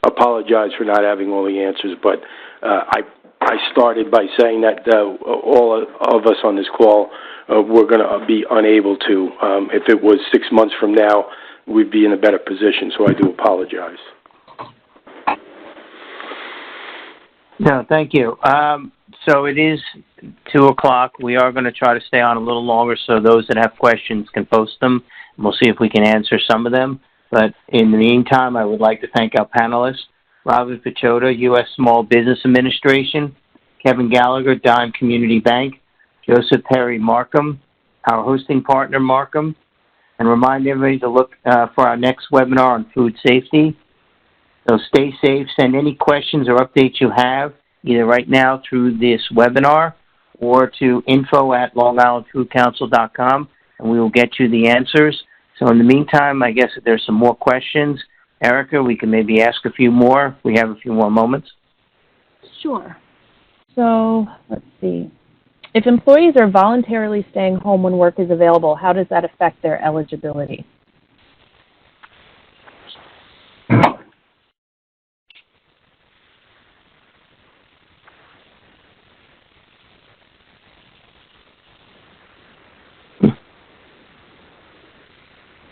apologize for not having all the answers, but I started by saying that all of us on this call were going to be unable to. If it was 6 months from now, we'd be in a better position, so I do apologize. No, thank you. So it is 2 o'clock. We are going to try to stay on a little longer so those that have questions can post them. And we'll see if we can answer some of them. But in the meantime, I would like to thank our panelists, Robert Pichota, U.S. Small Business Administration, Kevin Gallagher, Dime Community Bank, Joseph Perry Markham, our hosting partner Markham, and remind everybody to look for our next webinar on food safety. So stay safe. Send any questions or updates you have, either right now through this webinar or to info@longislandfoodcouncil.com, and we will get you the answers. So in the meantime, I guess if there's some more questions, Erica, we can maybe ask a few more. We have a few more moments. Sure. So let's see. If employees are voluntarily staying home when work is available, how does that affect their eligibility?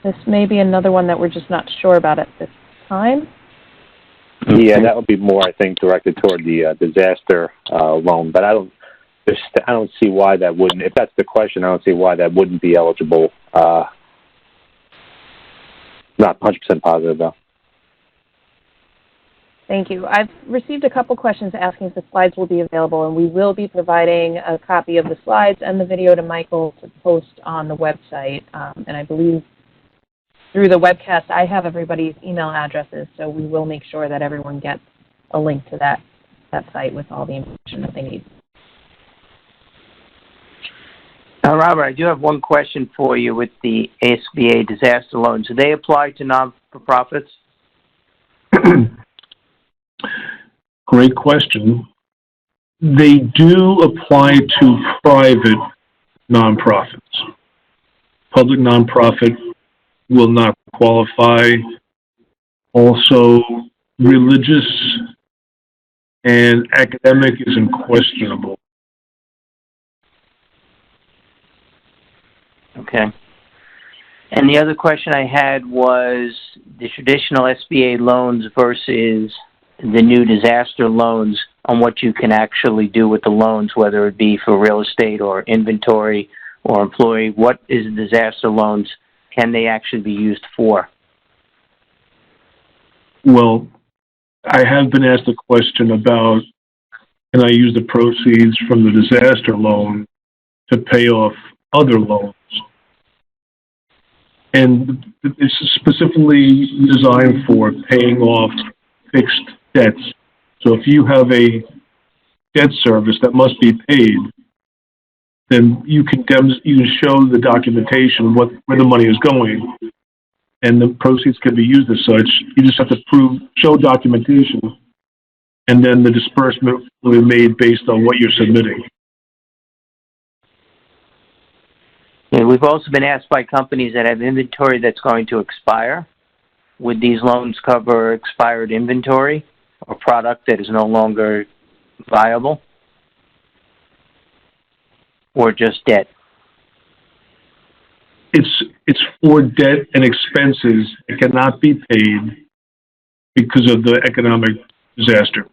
This may be another one that we're just not sure about at this time. Yeah, that would be more, I think, directed toward the disaster loan. But I don't see why that wouldn't. If that's the question, I don't see why that wouldn't be eligible. Not 100% positive though. Thank you. I've received a couple questions asking if the slides will be available, and we will be providing a copy of the slides and the video to Michael to post on the website. And I believe through the webcast, I have everybody's email addresses, so we will make sure that everyone gets a link to that site with all the information that they need. Robert, I do have one question for you with the SBA disaster loans. Do they apply to non-for-profits? Great question. They do apply to private nonprofits. Public nonprofit will not qualify. Also, religious and academic is unquestionable. Okay. And the other question I had was the traditional SBA loans versus the new disaster loans on what you can actually do with the loans, whether it be for real estate or inventory or employee. What is disaster loans? Can they actually be used for? Well, I have been asked a question about, can I use the proceeds from the disaster loan to pay off other loans? And it's specifically designed for paying off fixed debts. So if you have a debt service that must be paid, then you can show the documentation where the money is going, and the proceeds can be used as such. You just have to show documentation, and then the disbursement will be made based on what you're submitting. Yeah, we've also been asked by companies that have inventory that's going to expire. Would these loans cover expired inventory or product that is no longer viable? Or just debt? It's for debt and expenses that cannot be paid because of the economic disaster.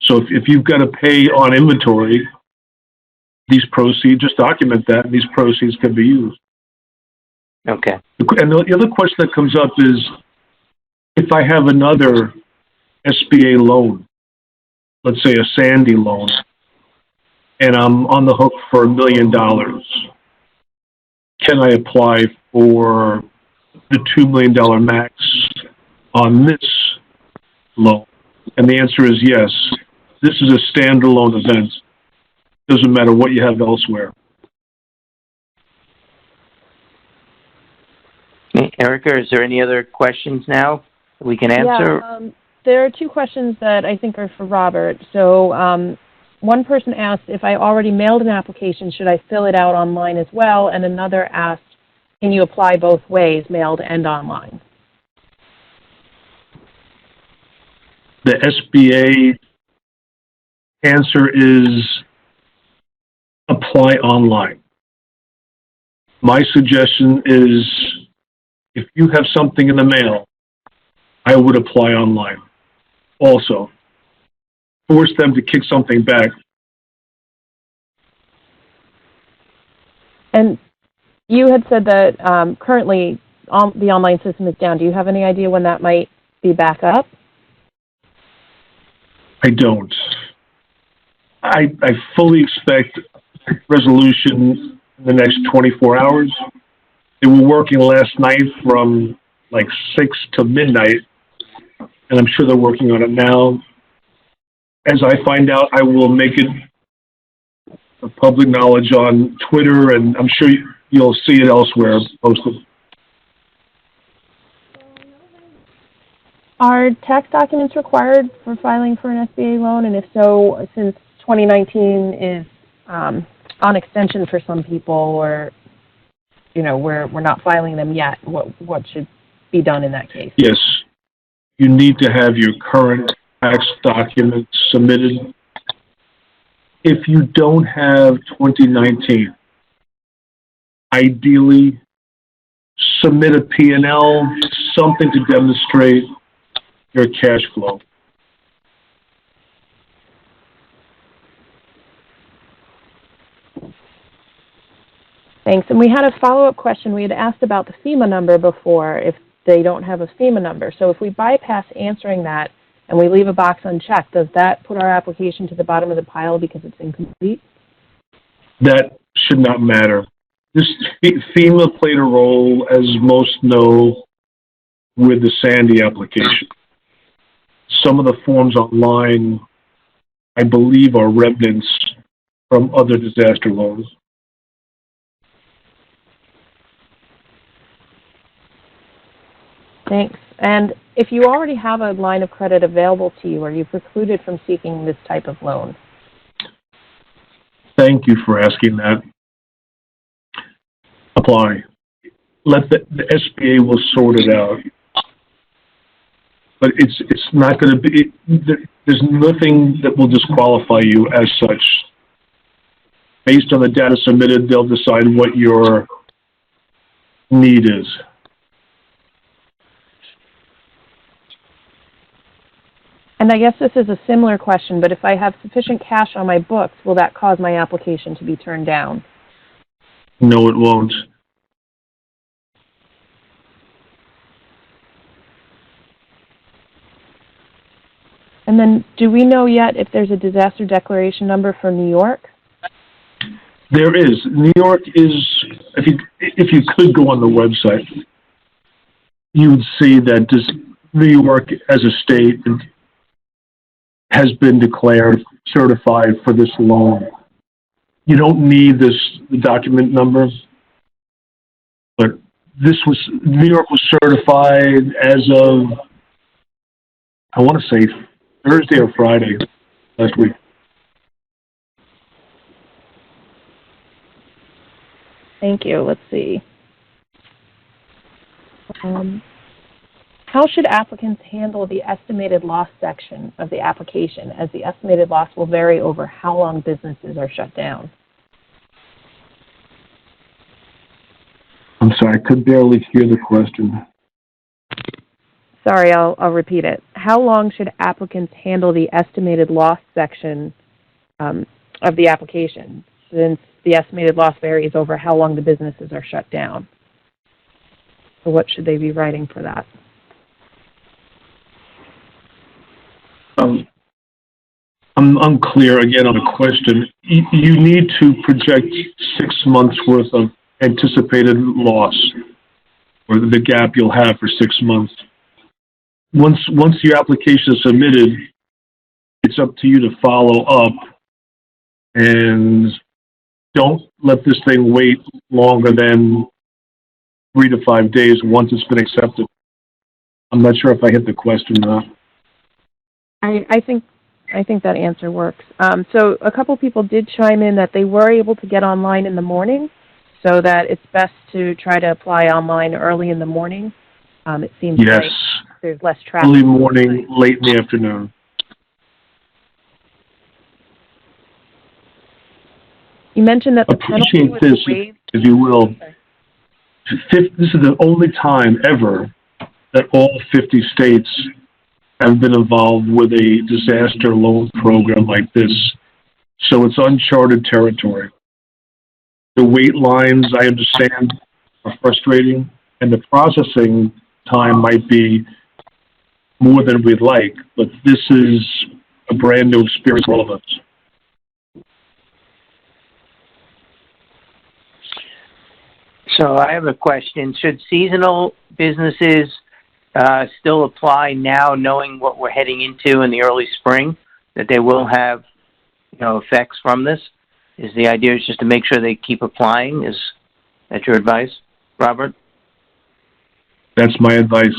So if you've got to pay on inventory, these proceeds, just document that, and these proceeds can be used. Okay. And the other question that comes up is, if I have another SBA loan, let's say a Sandy loan, and I'm on the hook for $1 million, can I apply for the $2 million max on this loan? And the answer is yes. This is a standalone event. Doesn't matter what you have elsewhere. Erica, is there any other questions now that we can answer? Yeah, there are two questions that I think are for Robert. So one person asked, if I already mailed an application, should I fill it out online as well? And another asked, can you apply both ways, mailed and online? The SBA answer is apply online. My suggestion is if you have something in the mail, I would apply online. Also, force them to kick something back. And you had said that currently the online system is down. Do you have any idea when that might be back up? I don't. I fully expect resolution in the next 24 hours. They were working last night from like 6 to midnight, and I'm sure they're working on it now. As I find out, I will make it a public knowledge on Twitter, and I'm sure you'll see it elsewhere posted. Are tax documents required for filing for an SBA loan? And if so, since 2019 is on extension for some people, or we're not filing them yet, what should be done in that case? Yes, you need to have your current tax documents submitted. If you don't have 2019, ideally submit a P&L, something to demonstrate your cash flow. Thanks. And we had a follow-up question. We had asked about the FEMA number before, if they don't have a FEMA number. So if we bypass answering that and we leave a box unchecked, does that put our application to the bottom of the pile because it's incomplete? That should not matter. This FEMA played a role, as most know, with the Sandy application. Some of the forms online, I believe, are remnants from other disaster loans. Thanks. And if you already have a line of credit available to you, are you precluded from seeking this type of loan? Thank you for asking that. Apply. Let the SBA will sort it out. But it's not going to be, there's nothing that will disqualify you as such. Based on the data submitted, they'll decide what your need is. And I guess this is a similar question, but if I have sufficient cash on my books, will that cause my application to be turned down? No, it won't. And then, do we know yet if there's a disaster declaration number for New York? There is. New York is, if you could go on the website, you would see that New York as a state has been declared certified for this loan. You don't need the document number, but New York was certified as of, I want to say, Thursday or Friday last week. Thank you. Let's see. How should applicants handle the estimated loss section of the application, as the estimated loss will vary over how long businesses are shut down? I'm sorry, I could barely hear the question. Sorry, I'll repeat it. How long should applicants handle the estimated loss section of the application, since the estimated loss varies over how long the businesses are shut down? So what should they be writing for that? I'm unclear again on the question. You need to project 6 months worth of anticipated loss, or the gap you'll have for 6 months. Once your application is submitted, it's up to you to follow up, and don't let this thing wait longer than 3 to 5 days once it's been accepted. I'm not sure if I hit the question or not. I think that answer works. So a couple people did chime in that they were able to get online in the morning, so that it's best to try to apply online early in the morning. It seems yes. like there's less traffic. Early morning, late in the afternoon. You mentioned that the penalty Appreciate was this, waived. if you will. This is the only time ever that all 50 states have been involved with a disaster loan program like this. So it's uncharted territory. The wait lines, I understand, are frustrating, and the processing time might be more than we'd like, but this is a brand new experience for all of us. So I have a question. Should seasonal businesses still apply now, knowing what we're heading into in the early spring, that they will have, effects from this? Is the idea just to make sure they keep applying? Is that your advice, Robert? That's my advice.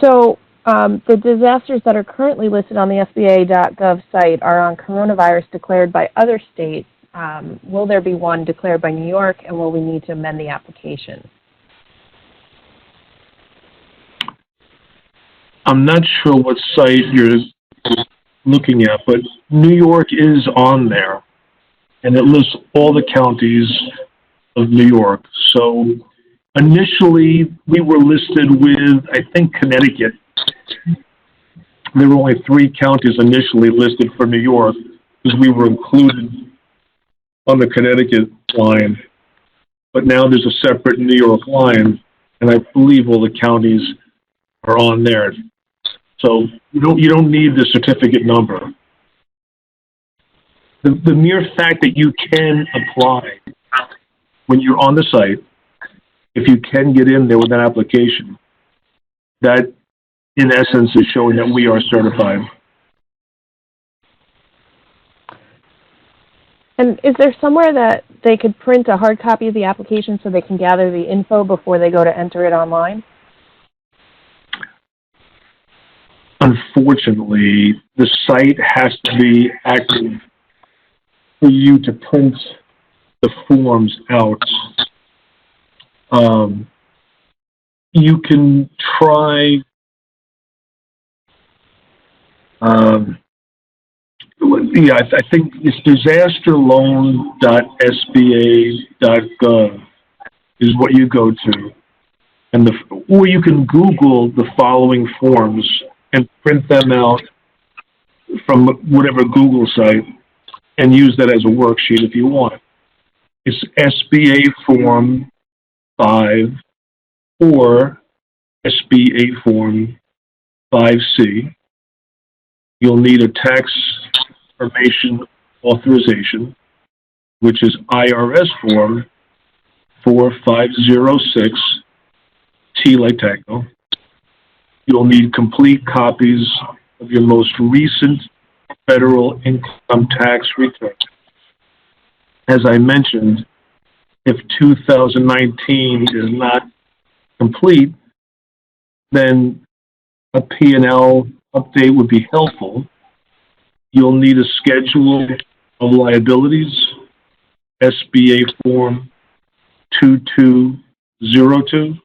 So the disasters that are currently listed on the SBA.gov site are on coronavirus declared by other states. Will there be one declared by New York, and will we need to amend the application? I'm not sure what site you're looking at, but New York is on there, and it lists all the counties of New York. So initially, we were listed with, I think, Connecticut. There were only 3 counties initially listed for New York because we were included on the Connecticut line. But now there's a separate New York line, and I believe all the counties are on there. So you don't need the certificate number. The mere fact that you can apply when you're on the site, if you can get in there with an application, that in essence is showing that we are certified. And is there somewhere that they could print a hard copy of the application so they can gather the info before they go to enter it online? Unfortunately, the site has to be active for you to print the forms out. You can try, I think it's disasterloan.sba.gov is what you go to. Or you can Google the following forms and print them out from whatever Google site and use that as a worksheet if you want. It's SBA Form 5 or SBA Form 5C. You'll need a tax information authorization, which is IRS Form 4506, T like Tango. You'll need complete copies of your most recent federal income tax return. As I mentioned, if 2019 is not complete, then a P&L update would be helpful. You'll need a schedule of liabilities, SBA Form 2202,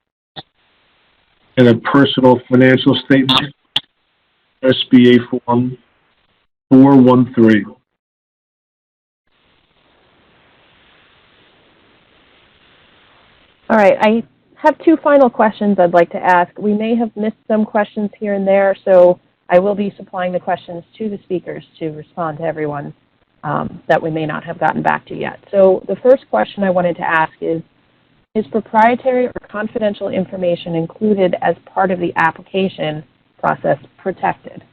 and a personal financial statement, SBA Form 413. All right, I have 2 final questions I'd like to ask. We may have missed some questions here and there, so I will be supplying the questions to the speakers to respond to everyone that we may not have gotten back to yet. So the first question I wanted to ask is proprietary or confidential information included as part of the application process protected?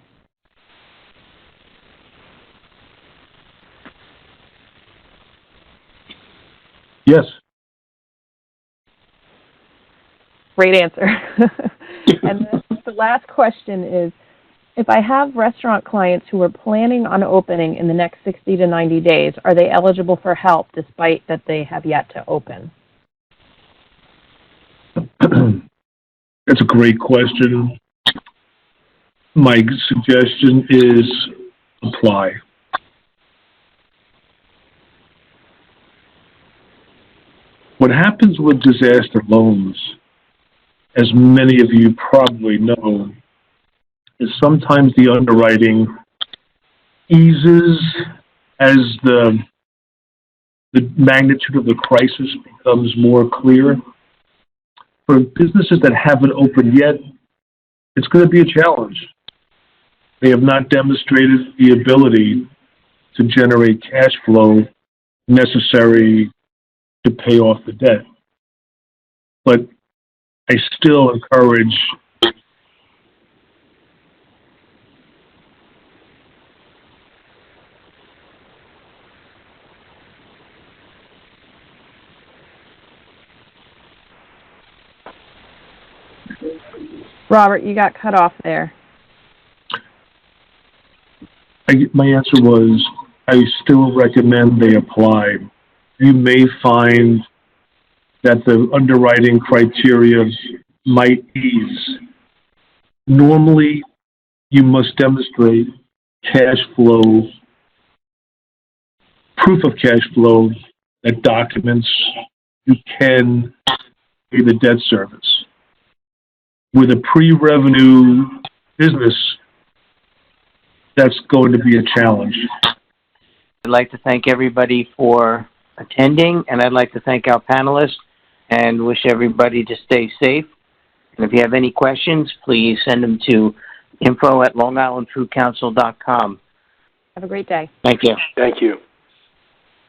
Yes. Great answer. And the last question is, if I have restaurant clients who are planning on opening in the next 60 to 90 days, are they eligible for help despite that they have yet to open? That's a great question. My suggestion is apply. What happens with disaster loans as many of you probably know, is sometimes the underwriting eases as the magnitude of the crisis becomes more clear. For businesses that haven't opened yet, it's going to be a challenge. They have not demonstrated the ability to generate cash flow necessary to pay off the debt. But I still encourage Robert, you got cut off there. my answer was, I still recommend they apply. You may find that the underwriting criteria might ease. Normally, you must demonstrate cash flow, proof of cash flow that documents you can pay the debt service. With a pre-revenue business, that's going to be a challenge. I'd like to thank everybody for attending, and I'd like to thank our panelists and wish everybody to stay safe. And if you have any questions, please send them to info@longislandtruthcouncil.com. Have a great day. Thank you. Thank you.